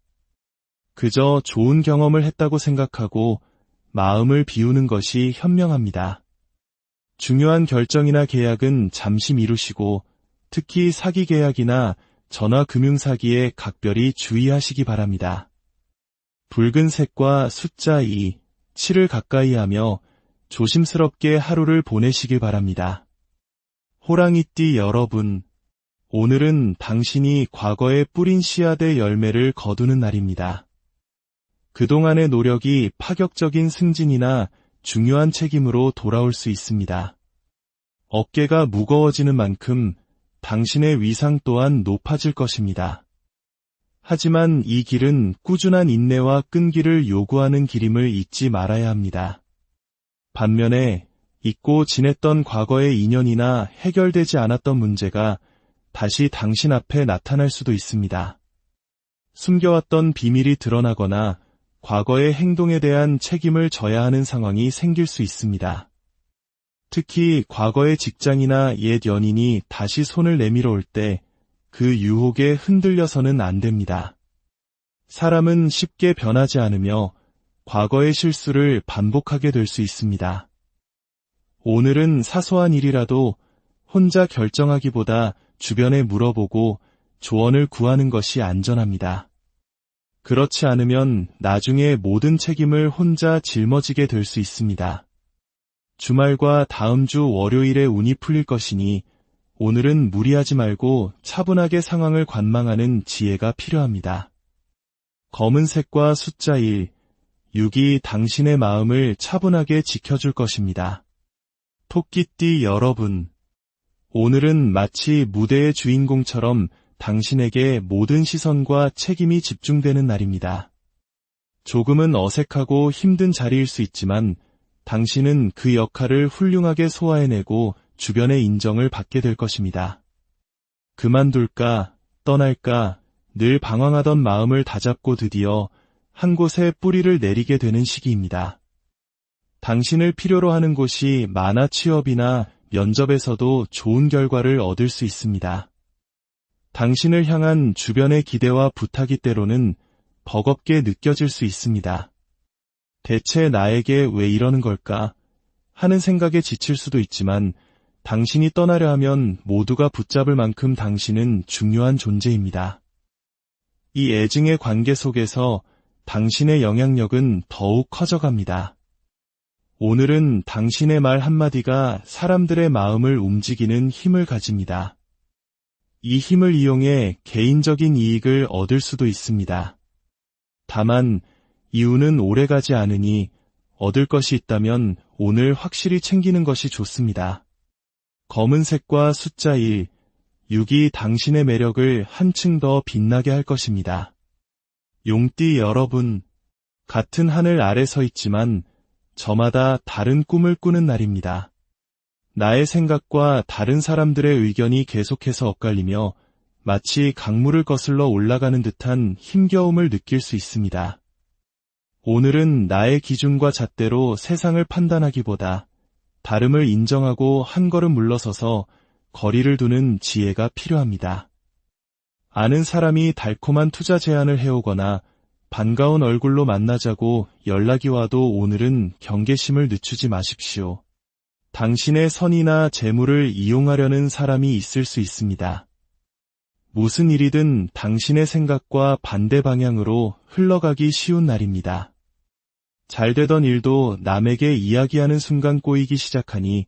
그저 좋은 경험을 했다고 생각하고 마음을 비우는 것이 현명합니다. 중요한 결정이나 계약은 잠시 미루시고 특히 사기 계약이나 전화 금융 사기에 각별히 주의하시기 바랍니다. 붉은색과 숫자 2, 7을 가까이 하며 조심스럽게 하루를 보내시길 바랍니다. 호랑이띠 여러분, 오늘은 당신이 과거에 뿌린 씨앗의 열매를 거두는 날입니다. 그동안의 노력이 파격적인 승진이나 중요한 책임으로 돌아올 수 있습니다. 어깨가 무거워지는 만큼 당신의 위상 또한 높아질 것입니다. 하지만 이 길은 꾸준한 인내와 끈기를 요구하는 길임을 잊지 말아야 합니다. 반면에 잊고 지냈던 과거의 인연이나 해결되지 않았던 문제가 다시 당신 앞에 나타날 수도 있습니다. 숨겨왔던 비밀이 드러나거나 과거의 행동에 대한 책임을 져야 하는 상황이 생길 수 있습니다. 특히 과거의 직장이나 옛 연인이 다시 손을 내밀어 올 때 그 유혹에 흔들려서는 안 됩니다. 사람은 쉽게 변하지 않으며 과거의 실수를 반복하게 될 수 있습니다. 오늘은 사소한 일이라도 혼자 결정하기보다 주변에 물어보고 조언을 구하는 것이 안전합니다. 그렇지 않으면 나중에 모든 책임을 혼자 짊어지게 될 수 있습니다. 주말과 다음 주 월요일에 운이 풀릴 것이니 오늘은 무리하지 말고 차분하게 상황을 관망하는 지혜가 필요합니다. 검은색과 숫자 1, 6이 당신의 마음을 차분하게 지켜줄 것입니다. 토끼띠 여러분, 오늘은 마치 무대의 주인공처럼 당신에게 모든 시선과 책임이 집중되는 날입니다. 조금은 어색하고 힘든 자리일 수 있지만 당신은 그 역할을 훌륭하게 소화해내고 주변의 인정을 받게 될 것입니다. 그만둘까, 떠날까, 늘 방황하던 마음을 다잡고 드디어 한 곳에 뿌리를 내리게 되는 시기입니다. 당신을 필요로 하는 곳이 만화 취업이나 면접에서도 좋은 결과를 얻을 수 있습니다. 당신을 향한 주변의 기대와 부탁이 때로는 버겁게 느껴질 수 있습니다. 대체 나에게 왜 이러는 걸까 하는 생각에 지칠 수도 있지만 당신이 떠나려 하면 모두가 붙잡을 만큼 당신은 중요한 존재입니다. 이 애증의 관계 속에서 당신의 영향력은 더욱 커져갑니다. 오늘은 당신의 말 한마디가 사람들의 마음을 움직이는 힘을 가집니다. 이 힘을 이용해 개인적인 이익을 얻을 수도 있습니다. 다만 이유는 오래가지 않으니 얻을 것이 있다면 오늘 확실히 챙기는 것이 좋습니다. 검은색과 숫자 1, 6이 당신의 매력을 한층 더 빛나게 할 것입니다. 용띠 여러분, 같은 하늘 아래 서 있지만 저마다 다른 꿈을 꾸는 날입니다. 나의 생각과 다른 사람들의 의견이 계속해서 엇갈리며 마치 강물을 거슬러 올라가는 듯한 힘겨움을 느낄 수 있습니다. 오늘은 나의 기준과 잣대로 세상을 판단하기보다 다름을 인정하고 한 걸음 물러서서 거리를 두는 지혜가 필요합니다. 아는 사람이 달콤한 투자 제안을 해오거나 반가운 얼굴로 만나자고 연락이 와도 오늘은 경계심을 늦추지 마십시오. 당신의 선의나 재물을 이용하려는 사람이 있을 수 있습니다. 무슨 일이든 당신의 생각과 반대 방향으로 흘러가기 쉬운 날입니다. 잘 되던 일도 남에게 이야기하는 순간 꼬이기 시작하니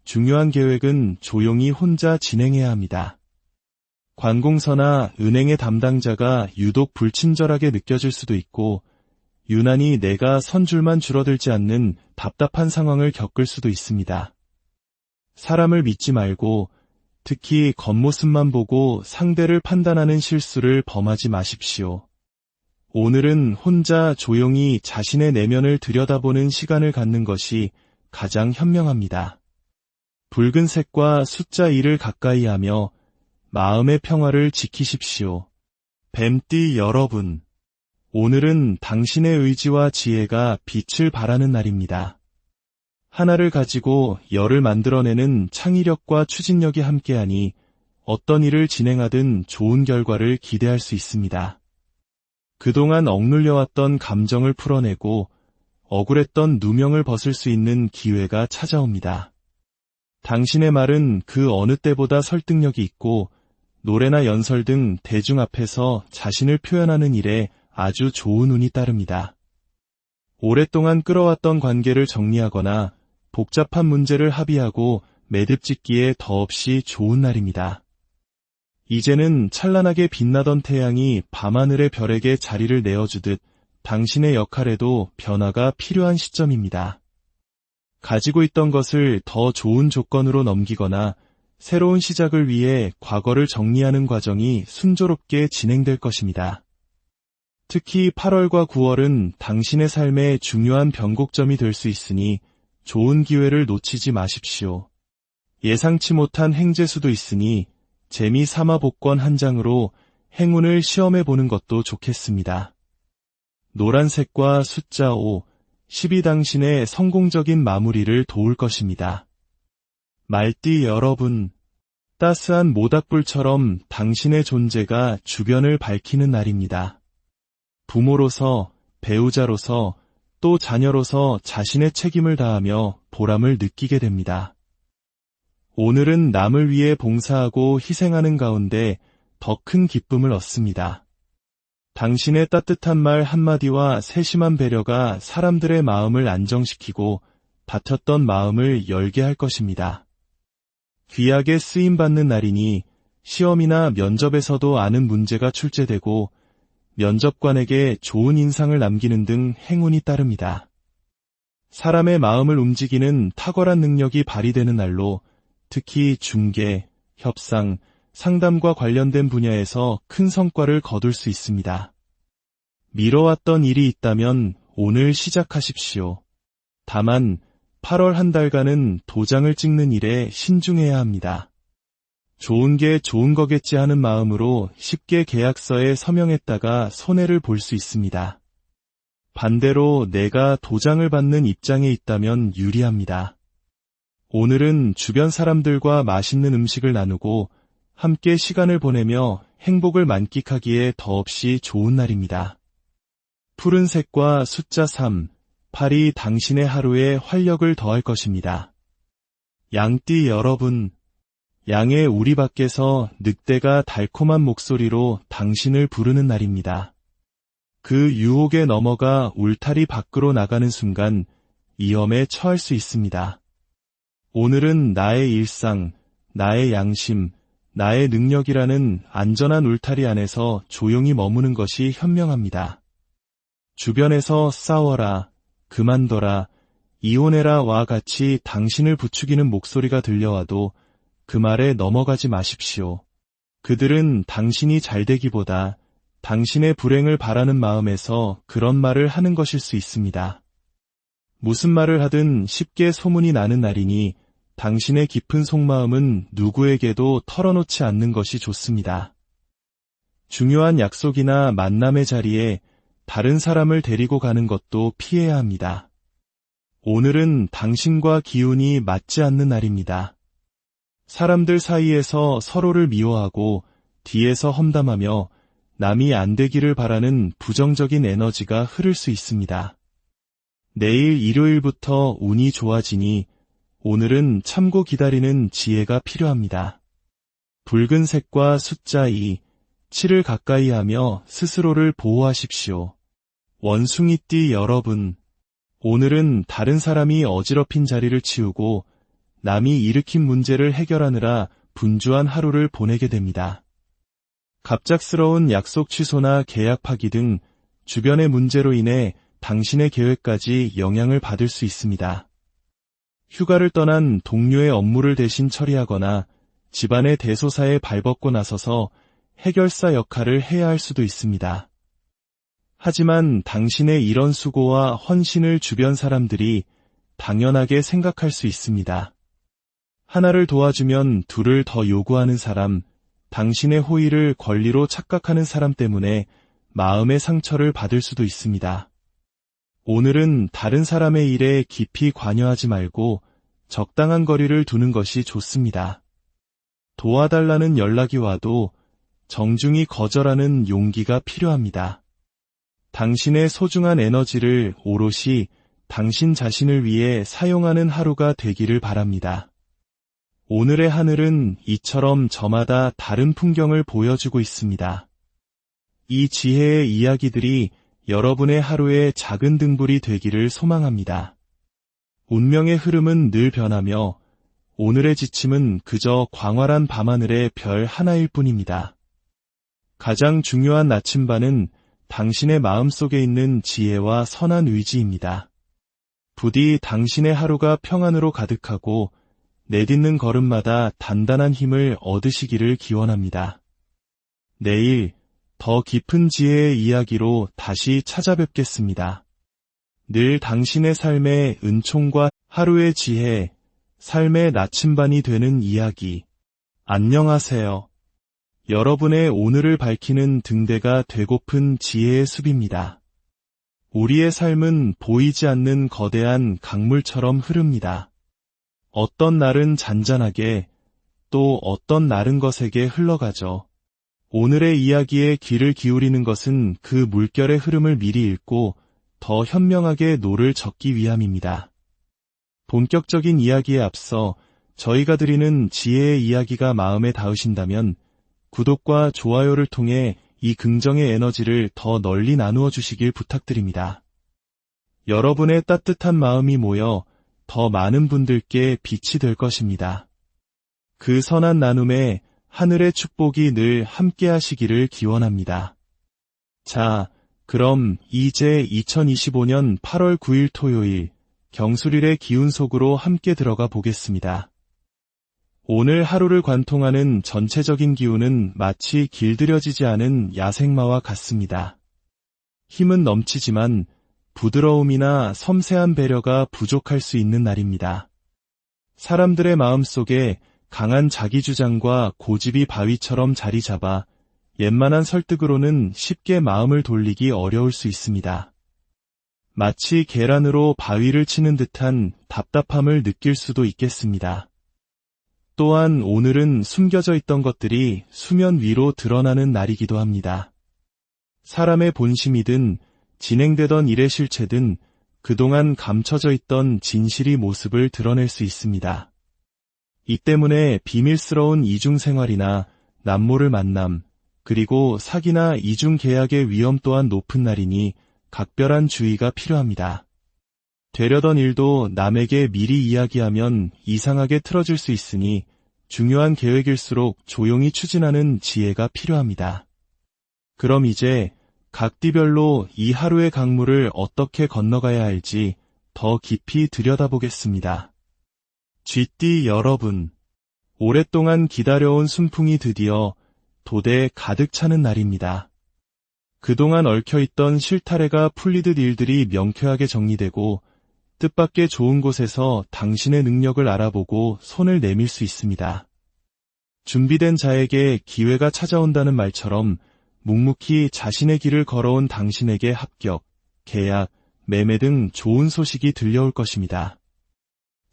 중요한 계획은 조용히 혼자 진행해야 합니다. 관공서나 은행의 담당자가 유독 불친절하게 느껴질 수도 있고, 유난히 내가 선 줄만 줄어들지 않는 답답한 상황을 겪을 수도 있습니다. 사람을 믿지 말고, 특히 겉모습만 보고 상대를 판단하는 실수를 범하지 마십시오. 오늘은 혼자 조용히 자신의 내면을 들여다보는 시간을 갖는 것이 가장 현명합니다. 붉은색과 숫자 2를 가까이 하며 마음의 평화를 지키십시오. 뱀띠 여러분, 오늘은 당신의 의지와 지혜가 빛을 발하는 날입니다. 하나를 가지고 열을 만들어내는 창의력과 추진력이 함께하니 어떤 일을 진행하든 좋은 결과를 기대할 수 있습니다. 그동안 억눌려왔던 감정을 풀어내고 억울했던 누명을 벗을 수 있는 기회가 찾아옵니다. 당신의 말은 그 어느 때보다 설득력이 있고 노래나 연설 등 대중 앞에서 자신을 표현하는 일에 아주 좋은 운이 따릅니다. 오랫동안 끌어왔던 관계를 정리하거나 복잡한 문제를 합의하고 매듭 짓기에 더없이 좋은 날입니다. 이제는 찬란하게 빛나던 태양이 밤하늘의 별에게 자리를 내어주듯 당신의 역할에도 변화가 필요한 시점입니다. 가지고 있던 것을 더 좋은 조건으로 넘기거나 새로운 시작을 위해 과거를 정리하는 과정이 순조롭게 진행될 것입니다. 특히 8월과 9월은 당신의 삶의 중요한 변곡점이 될 수 있으니 좋은 기회를 놓치지 마십시오. 예상치 못한 행재수도 있으니 재미 삼아 복권 한 장으로 행운을 시험해 보는 것도 좋겠습니다. 노란색과 숫자 5, 10이 당신의 성공적인 마무리를 도울 것입니다. 말띠 여러분, 따스한 모닥불처럼 당신의 존재가 주변을 밝히는 날입니다. 부모로서, 배우자로서, 또 자녀로서 자신의 책임을 다하며 보람을 느끼게 됩니다. 오늘은 남을 위해 봉사하고 희생하는 가운데 더 큰 기쁨을 얻습니다. 당신의 따뜻한 말 한마디와 세심한 배려가 사람들의 마음을 안정시키고 다쳤던 마음을 열게 할 것입니다. 귀하게 쓰임받는 날이니 시험이나 면접에서도 아는 문제가 출제되고 면접관에게 좋은 인상을 남기는 등 행운이 따릅니다. 사람의 마음을 움직이는 탁월한 능력이 발휘되는 날로 특히 중개, 협상, 상담과 관련된 분야에서 큰 성과를 거둘 수 있습니다. 미뤄왔던 일이 있다면 오늘 시작하십시오. 다만 8월 한 달간은 도장을 찍는 일에 신중해야 합니다. 좋은 게 좋은 거겠지 하는 마음으로 쉽게 계약서에 서명했다가 손해를 볼 수 있습니다. 반대로 내가 도장을 받는 입장에 있다면 유리합니다. 오늘은 주변 사람들과 맛있는 음식을 나누고 함께 시간을 보내며 행복을 만끽하기에 더없이 좋은 날입니다. 푸른색과 숫자 3, 8이 당신의 하루에 활력을 더할 것입니다. 양띠 여러분, 양의 우리 밖에서 늑대가 달콤한 목소리로 당신을 부르는 날입니다. 그 유혹에 넘어가 울타리 밖으로 나가는 순간 위험에 처할 수 있습니다. 오늘은 나의 일상, 나의 양심, 나의 능력이라는 안전한 울타리 안에서 조용히 머무는 것이 현명합니다. 주변에서 싸워라, 그만둬라, 이혼해라와 같이 당신을 부추기는 목소리가 들려와도 그 말에 넘어가지 마십시오. 그들은 당신이 잘되기보다 당신의 불행을 바라는 마음에서 그런 말을 하는 것일 수 있습니다. 무슨 말을 하든 쉽게 소문이 나는 날이니 당신의 깊은 속마음은 누구에게도 털어놓지 않는 것이 좋습니다. 중요한 약속이나 만남의 자리에 다른 사람을 데리고 가는 것도 피해야 합니다. 오늘은 당신과 기운이 맞지 않는 날입니다. 사람들 사이에서 서로를 미워하고 뒤에서 험담하며 남이 안 되기를 바라는 부정적인 에너지가 흐를 수 있습니다. 내일 일요일부터 운이 좋아지니 오늘은 참고 기다리는 지혜가 필요합니다. 붉은색과 숫자 2, 7을 가까이 하며 스스로를 보호하십시오. 원숭이띠 여러분, 오늘은 다른 사람이 어지럽힌 자리를 치우고 남이 일으킨 문제를 해결하느라 분주한 하루를 보내게 됩니다. 갑작스러운 약속 취소나 계약 파기 등 주변의 문제로 인해 당신의 계획까지 영향을 받을 수 있습니다. 휴가를 떠난 동료의 업무를 대신 처리하거나 집안의 대소사에 발벗고 나서서 해결사 역할을 해야 할 수도 있습니다. 하지만 당신의 이런 수고와 헌신을 주변 사람들이 당연하게 생각할 수 있습니다. 하나를 도와주면 둘을 더 요구하는 사람, 당신의 호의를 권리로 착각하는 사람 때문에 마음의 상처를 받을 수도 있습니다. 오늘은 다른 사람의 일에 깊이 관여하지 말고 적당한 거리를 두는 것이 좋습니다. 도와달라는 연락이 와도 정중히 거절하는 용기가 필요합니다. 당신의 소중한 에너지를 오롯이 당신 자신을 위해 사용하는 하루가 되기를 바랍니다. 오늘의 하늘은 이처럼 저마다 다른 풍경을 보여주고 있습니다. 이 지혜의 이야기들이 여러분의 하루의 작은 등불이 되기를 소망합니다. 운명의 흐름은 늘 변하며 오늘의 지침은 그저 광활한 밤하늘의 별 하나일 뿐입니다. 가장 중요한 나침반은 당신의 마음속에 있는 지혜와 선한 의지입니다. 부디 당신의 하루가 평안으로 가득하고 내딛는 걸음마다 단단한 힘을 얻으시기를 기원합니다. 내일 더 깊은 지혜의 이야기로 다시 찾아뵙겠습니다. 늘 당신의 삶의 은총과 하루의 지혜, 삶의 나침반이 되는 이야기. 안녕하세요. 여러분의 오늘을 밝히는 등대가 되고픈 지혜의 숲입니다. 우리의 삶은 보이지 않는 거대한 강물처럼 흐릅니다. 어떤 날은 잔잔하게, 또 어떤 날은 거세게 흘러가죠. 오늘의 이야기에 귀를 기울이는 것은 그 물결의 흐름을 미리 읽고 더 현명하게 노를 젓기 위함입니다. 본격적인 이야기에 앞서 저희가 드리는 지혜의 이야기가 마음에 닿으신다면 구독과 좋아요를 통해 이 긍정의 에너지를 더 널리 나누어 주시길 부탁드립니다. 여러분의 따뜻한 마음이 모여 더 많은 분들께 빛이 될 것입니다. 그 선한 나눔에 하늘의 축복이 늘 함께 하시기를 기원합니다. 자, 그럼 이제 2025년 8월 9일 토요일 경술일의 기운 속으로 함께 들어가 보겠습니다. 오늘 하루를 관통하는 전체적인 기운은 마치 길들여지지 않은 야생마와 같습니다. 힘은 넘치지만 부드러움이나 섬세한 배려가 부족할 수 있는 날입니다. 사람들의 마음속에 강한 자기주장과 고집이 바위처럼 자리 잡아 옛만한 설득으로는 쉽게 마음을 돌리기 어려울 수 있습니다. 마치 계란으로 바위를 치는 듯한 답답함을 느낄 수도 있겠습니다. 또한 오늘은 숨겨져 있던 것들이 수면 위로 드러나는 날이기도 합니다. 사람의 본심이든 진행되던 일의 실체든 그동안 감춰져 있던 진실이 모습을 드러낼 수 있습니다. 이 때문에 비밀스러운 이중생활이나 남모를 만남, 그리고 사기나 이중계약의 위험 또한 높은 날이니 각별한 주의가 필요합니다. 되려던 일도 남에게 미리 이야기하면 이상하게 틀어질 수 있으니 중요한 계획일수록 조용히 추진하는 지혜가 필요합니다. 그럼 이제 각 띠별로 이 하루의 강물을 어떻게 건너가야 할지 더 깊이 들여다보겠습니다. 쥐띠 여러분, 오랫동안 기다려온 순풍이 드디어 도대에 가득 차는 날입니다. 그동안 얽혀있던 실타래가 풀리듯 일들이 명쾌하게 정리되고 뜻밖의 좋은 곳에서 당신의 능력을 알아보고 손을 내밀 수 있습니다. 준비된 자에게 기회가 찾아온다는 말처럼 묵묵히 자신의 길을 걸어온 당신에게 합격, 계약, 매매 등 좋은 소식이 들려올 것입니다.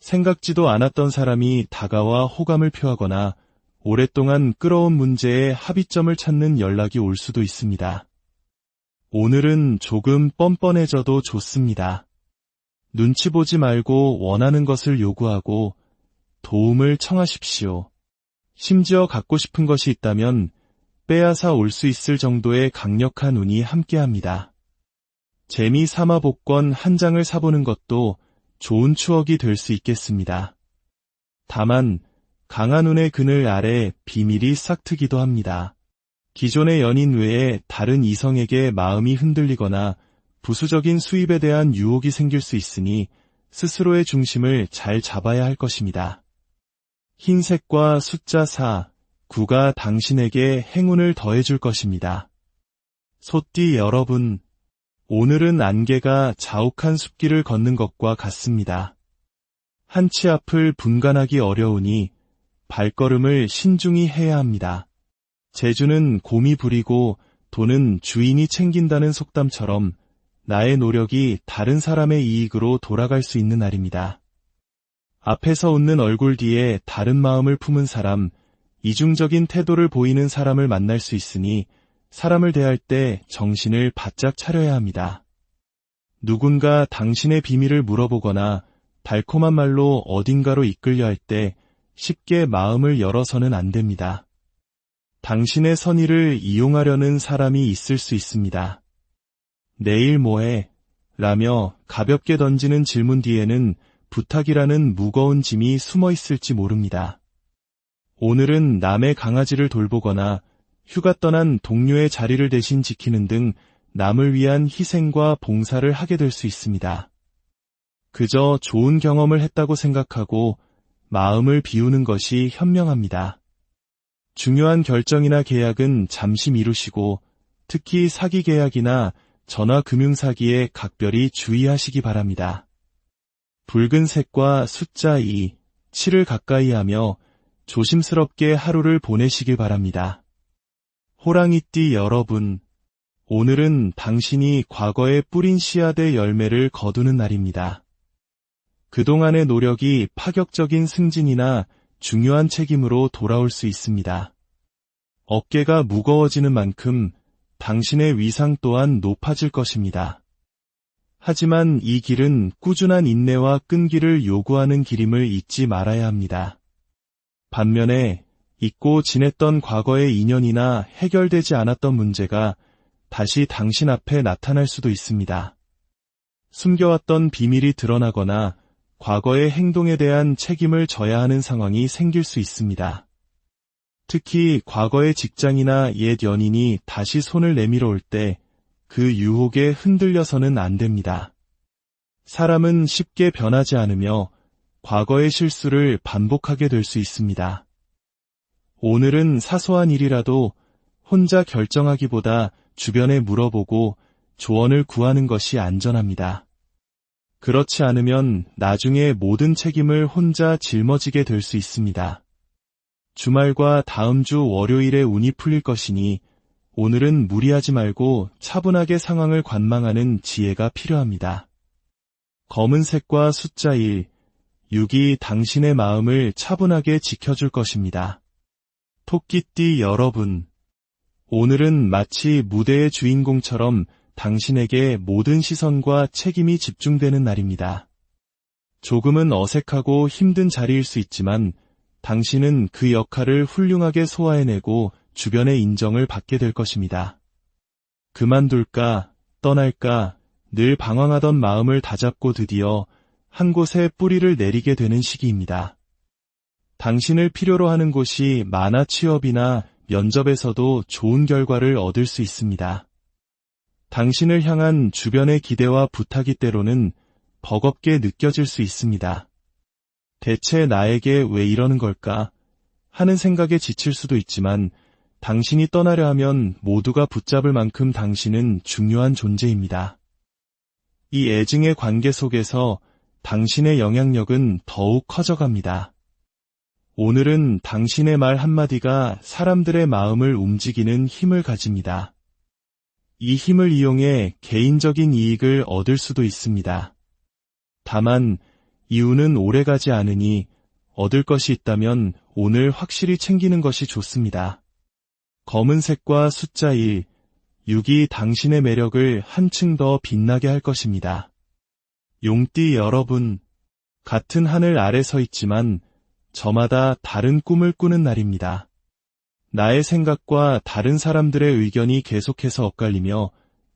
생각지도 않았던 사람이 다가와 호감을 표하거나 오랫동안 끌어온 문제에 합의점을 찾는 연락이 올 수도 있습니다. 오늘은 조금 뻔뻔해져도 좋습니다. 눈치 보지 말고 원하는 것을 요구하고 도움을 청하십시오. 심지어 갖고 싶은 것이 있다면 빼앗아 올 수 있을 정도의 강력한 운이 함께합니다. 재미 삼아 복권 한 장을 사보는 것도 좋은 추억이 될 수 있겠습니다. 다만 강한 운의 그늘 아래 비밀이 싹트기도 합니다. 기존의 연인 외에 다른 이성에게 마음이 흔들리거나 부수적인 수입에 대한 유혹이 생길 수 있으니 스스로의 중심을 잘 잡아야 할 것입니다. 흰색과 숫자 4, 9가 당신에게 행운을 더해줄 것입니다. 소띠 여러분, 오늘은 안개가 자욱한 숲길을 걷는 것과 같습니다. 한 치 앞을 분간하기 어려우니 발걸음을 신중히 해야 합니다. 재주는 곰이 부리고 돈은 주인이 챙긴다는 속담처럼 나의 노력이 다른 사람의 이익으로 돌아갈 수 있는 날입니다. 앞에서 웃는 얼굴 뒤에 다른 마음을 품은 사람, 이중적인 태도를 보이는 사람을 만날 수 있으니 사람을 대할 때 정신을 바짝 차려야 합니다. 누군가 당신의 비밀을 물어보거나 달콤한 말로 어딘가로 이끌려 할 때 쉽게 마음을 열어서는 안 됩니다. 당신의 선의를 이용하려는 사람이 있을 수 있습니다. 내일 뭐해? 라며 가볍게 던지는 질문 뒤에는 부탁이라는 무거운 짐이 숨어 있을지 모릅니다. 오늘은 남의 강아지를 돌보거나 휴가 떠난 동료의 자리를 대신 지키는 등 남을 위한 희생과 봉사를 하게 될 수 있습니다. 그저 좋은 경험을 했다고 생각하고 마음을 비우는 것이 현명합니다. 중요한 결정이나 계약은 잠시 미루시고 특히 사기 계약이나 전화 금융 사기에 각별히 주의하시기 바랍니다. 붉은색과 숫자 2, 7을 가까이 하며 조심스럽게 하루를 보내시길 바랍니다. 호랑이띠 여러분, 오늘은 당신이 과거에 뿌린 씨앗의 열매를 거두는 날입니다. 그동안의 노력이 파격적인 승진이나 중요한 책임으로 돌아올 수 있습니다. 어깨가 무거워지는 만큼 당신의 위상 또한 높아질 것입니다. 하지만 이 길은 꾸준한 인내와 끈기를 요구하는 길임을 잊지 말아야 합니다. 반면에 잊고 지냈던 과거의 인연이나 해결되지 않았던 문제가 다시 당신 앞에 나타날 수도 있습니다. 숨겨왔던 비밀이 드러나거나 과거의 행동에 대한 책임을 져야 하는 상황이 생길 수 있습니다. 특히 과거의 직장이나 옛 연인이 다시 손을 내밀어 올 때 그 유혹에 흔들려서는 안 됩니다. 사람은 쉽게 변하지 않으며 과거의 실수를 반복하게 될 수 있습니다. 오늘은 사소한 일이라도 혼자 결정하기보다 주변에 물어보고 조언을 구하는 것이 안전합니다. 그렇지 않으면 나중에 모든 책임을 혼자 짊어지게 될 수 있습니다. 주말과 다음 주 월요일에 운이 풀릴 것이니 오늘은 무리하지 말고 차분하게 상황을 관망하는 지혜가 필요합니다. 검은색과 숫자 1, 6이 당신의 마음을 차분하게 지켜줄 것입니다. 토끼띠 여러분, 오늘은 마치 무대의 주인공처럼 당신에게 모든 시선과 책임이 집중되는 날입니다. 조금은 어색하고 힘든 자리일 수 있지만 당신은 그 역할을 훌륭하게 소화해내고 주변의 인정을 받게 될 것입니다. 그만둘까, 떠날까, 늘 방황하던 마음을 다잡고 드디어 한 곳에 뿌리를 내리게 되는 시기입니다. 당신을 필요로 하는 곳이 만화 취업이나 면접에서도 좋은 결과를 얻을 수 있습니다. 당신을 향한 주변의 기대와 부탁이 때로는 버겁게 느껴질 수 있습니다. 대체 나에게 왜 이러는 걸까 하는 생각에 지칠 수도 있지만 당신이 떠나려 하면 모두가 붙잡을 만큼 당신은 중요한 존재입니다. 이 애증의 관계 속에서 당신의 영향력은 더욱 커져갑니다. 오늘은 당신의 말 한마디가 사람들의 마음을 움직이는 힘을 가집니다. 이 힘을 이용해 개인적인 이익을 얻을 수도 있습니다. 다만 이유는 오래가지 않으니 얻을 것이 있다면 오늘 확실히 챙기는 것이 좋습니다. 검은색과 숫자 1, 6이 당신의 매력을 한층 더 빛나게 할 것입니다. 용띠 여러분, 같은 하늘 아래 서 있지만 저마다 다른 꿈을 꾸는 날입니다. 나의 생각과 다른 사람들의 의견이 계속해서 엇갈리며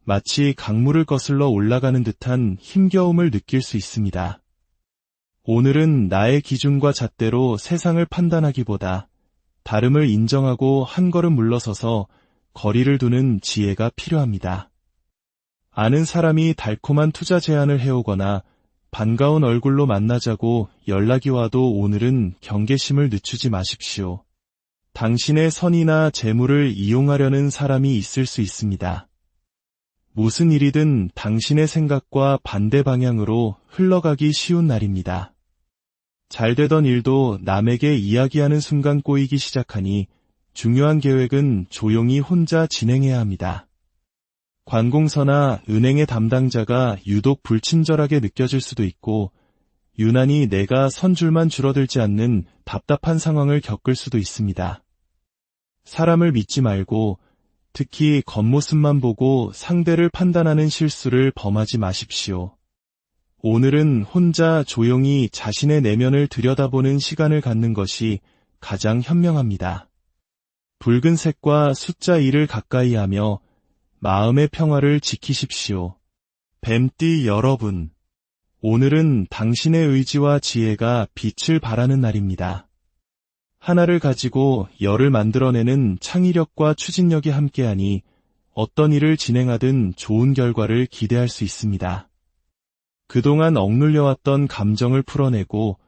마치 강물을 거슬러 올라가는 듯한 힘겨움을 느낄 수 있습니다. 오늘은 나의 기준과 잣대로 세상을 판단하기보다 다름을 인정하고 한 걸음 물러서서 거리를 두는 지혜가 필요합니다. 아는 사람이 달콤한 투자 제안을 해오거나 반가운 얼굴로 만나자고 연락이 와도 오늘은 경계심을 늦추지 마십시오. 당신의 선의나 재물을 이용하려는 사람이 있을 수 있습니다. 무슨 일이든 당신의 생각과 반대 방향으로 흘러가기 쉬운 날입니다. 잘 되던 일도 남에게 이야기하는 순간 꼬이기 시작하니 중요한 계획은 조용히 혼자 진행해야 합니다. 관공서나 은행의 담당자가 유독 불친절하게 느껴질 수도 있고 유난히 내가 선 줄만 줄어들지 않는 답답한 상황을 겪을 수도 있습니다. 사람을 믿지 말고 특히 겉모습만 보고 상대를 판단하는 실수를 범하지 마십시오. 오늘은 혼자 조용히 자신의 내면을 들여다보는 시간을 갖는 것이 가장 현명합니다. 붉은색과 숫자 1을 가까이 하며 마음의 평화를 지키십시오. 뱀띠 여러분, 오늘은 당신의 의지와 지혜가 빛을 발하는 날입니다. 하나를 가지고 열을 만들어내는 창의력과 추진력이 함께하니 어떤 일을 진행하든 좋은 결과를 기대할 수 있습니다. 그동안 억눌려왔던 감정을 풀어내고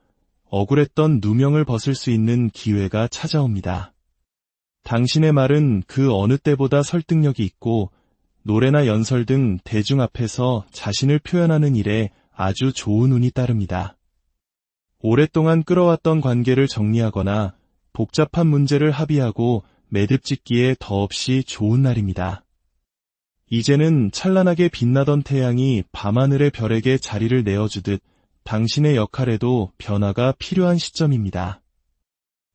억울했던 누명을 벗을 수 있는 기회가 찾아옵니다. 당신의 말은 그 어느 때보다 설득력이 있고 노래나 연설 등 대중 앞에서 자신을 표현하는 일에 아주 좋은 운이 따릅니다. 오랫동안 끌어왔던 관계를 정리하거나 복잡한 문제를 합의하고 매듭 짓기에 더없이 좋은 날입니다. 이제는 찬란하게 빛나던 태양이 밤하늘의 별에게 자리를 내어주듯 당신의 역할에도 변화가 필요한 시점입니다.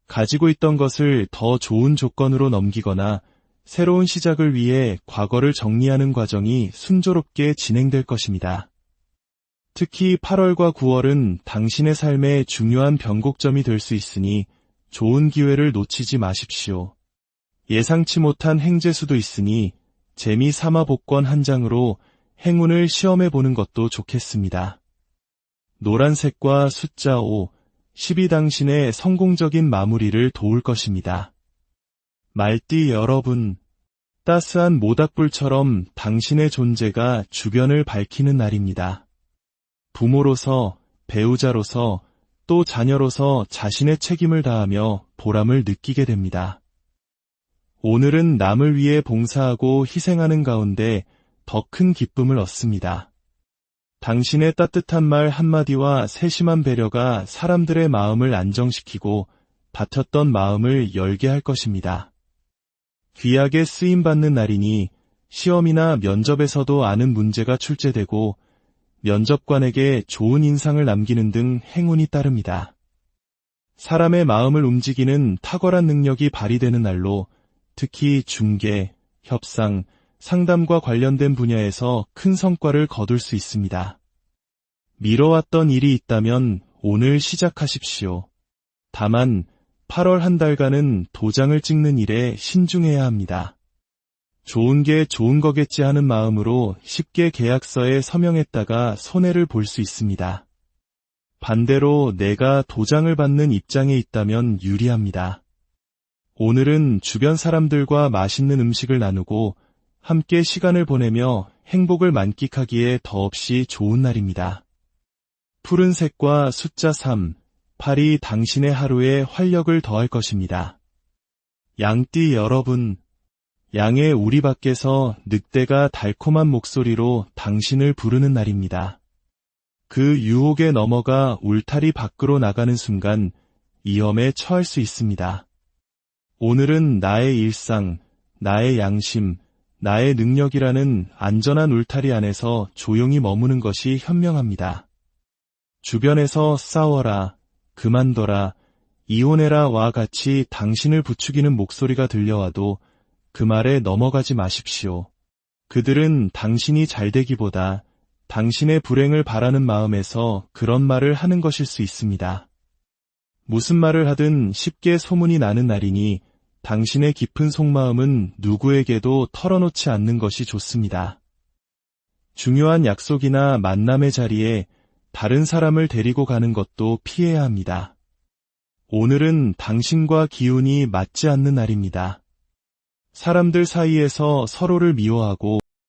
가지고 있던 것을 더 좋은 조건으로 넘기거나 새로운 시작을 위해 과거를 정리하는 과정이 순조롭게 진행될 것입니다. 특히 8월과 9월은 당신의 삶의 중요한 변곡점이 될 수 있으니 좋은 기회를 놓치지 마십시오. 예상치 못한 행재수도 있으니 재미 삼아 복권 한 장으로 행운을 시험해 보는 것도 좋겠습니다. 노란색과 숫자 5, 10이 당신의 성공적인 마무리를 도울 것입니다. 말띠 여러분, 따스한 모닥불처럼 당신의 존재가 주변을 밝히는 날입니다. 부모로서, 배우자로서, 또 자녀로서 자신의 책임을 다하며 보람을 느끼게 됩니다. 오늘은 남을 위해 봉사하고 희생하는 가운데 더 큰 기쁨을 얻습니다. 당신의 따뜻한 말 한마디와 세심한 배려가 사람들의 마음을 안정시키고 다퉜던 마음을 열게 할 것입니다. 귀하게 쓰임받는 날이니 시험이나 면접에서도 아는 문제가 출제되고 면접관에게 좋은 인상을 남기는 등 행운이 따릅니다. 사람의 마음을 움직이는 탁월한 능력이 발휘되는 날로 특히 중개, 협상, 상담과 관련된 분야에서 큰 성과를 거둘 수 있습니다. 미뤄왔던 일이 있다면 오늘 시작하십시오. 다만 8월 한 달간은 도장을 찍는 일에 신중해야 합니다. 좋은 게 좋은 거겠지 하는 마음으로 쉽게 계약서에 서명했다가 손해를 볼 수 있습니다. 반대로 내가 도장을 받는 입장에 있다면 유리합니다. 오늘은 주변 사람들과 맛있는 음식을 나누고 함께 시간을 보내며 행복을 만끽하기에 더없이 좋은 날입니다. 푸른색과 숫자 3, 8이 당신의 하루에 활력을 더할 것입니다. 양띠 여러분, 양의 우리 밖에서 늑대가 달콤한 목소리로 당신을 부르는 날입니다. 그 유혹에 넘어가 울타리 밖으로 나가는 순간 위험에 처할 수 있습니다. 오늘은 나의 일상, 나의 양심, 나의 능력이라는 안전한 울타리 안에서 조용히 머무는 것이 현명합니다. 주변에서 싸워라, 그만둬라, 이혼해라와 같이 당신을 부추기는 목소리가 들려와도 그 말에 넘어가지 마십시오. 그들은 당신이 잘되기보다 당신의 불행을 바라는 마음에서 그런 말을 하는 것일 수 있습니다. 무슨 말을 하든 쉽게 소문이 나는 날이니 당신의 깊은 속마음은 누구에게도 털어놓지 않는 것이 좋습니다. 중요한 약속이나 만남의 자리에 다른 사람을 데리고 가는 것도 피해야 합니다. 오늘은 당신과 기운이 맞지 않는 날입니다. 사람들 사이에서 서로를 미워하고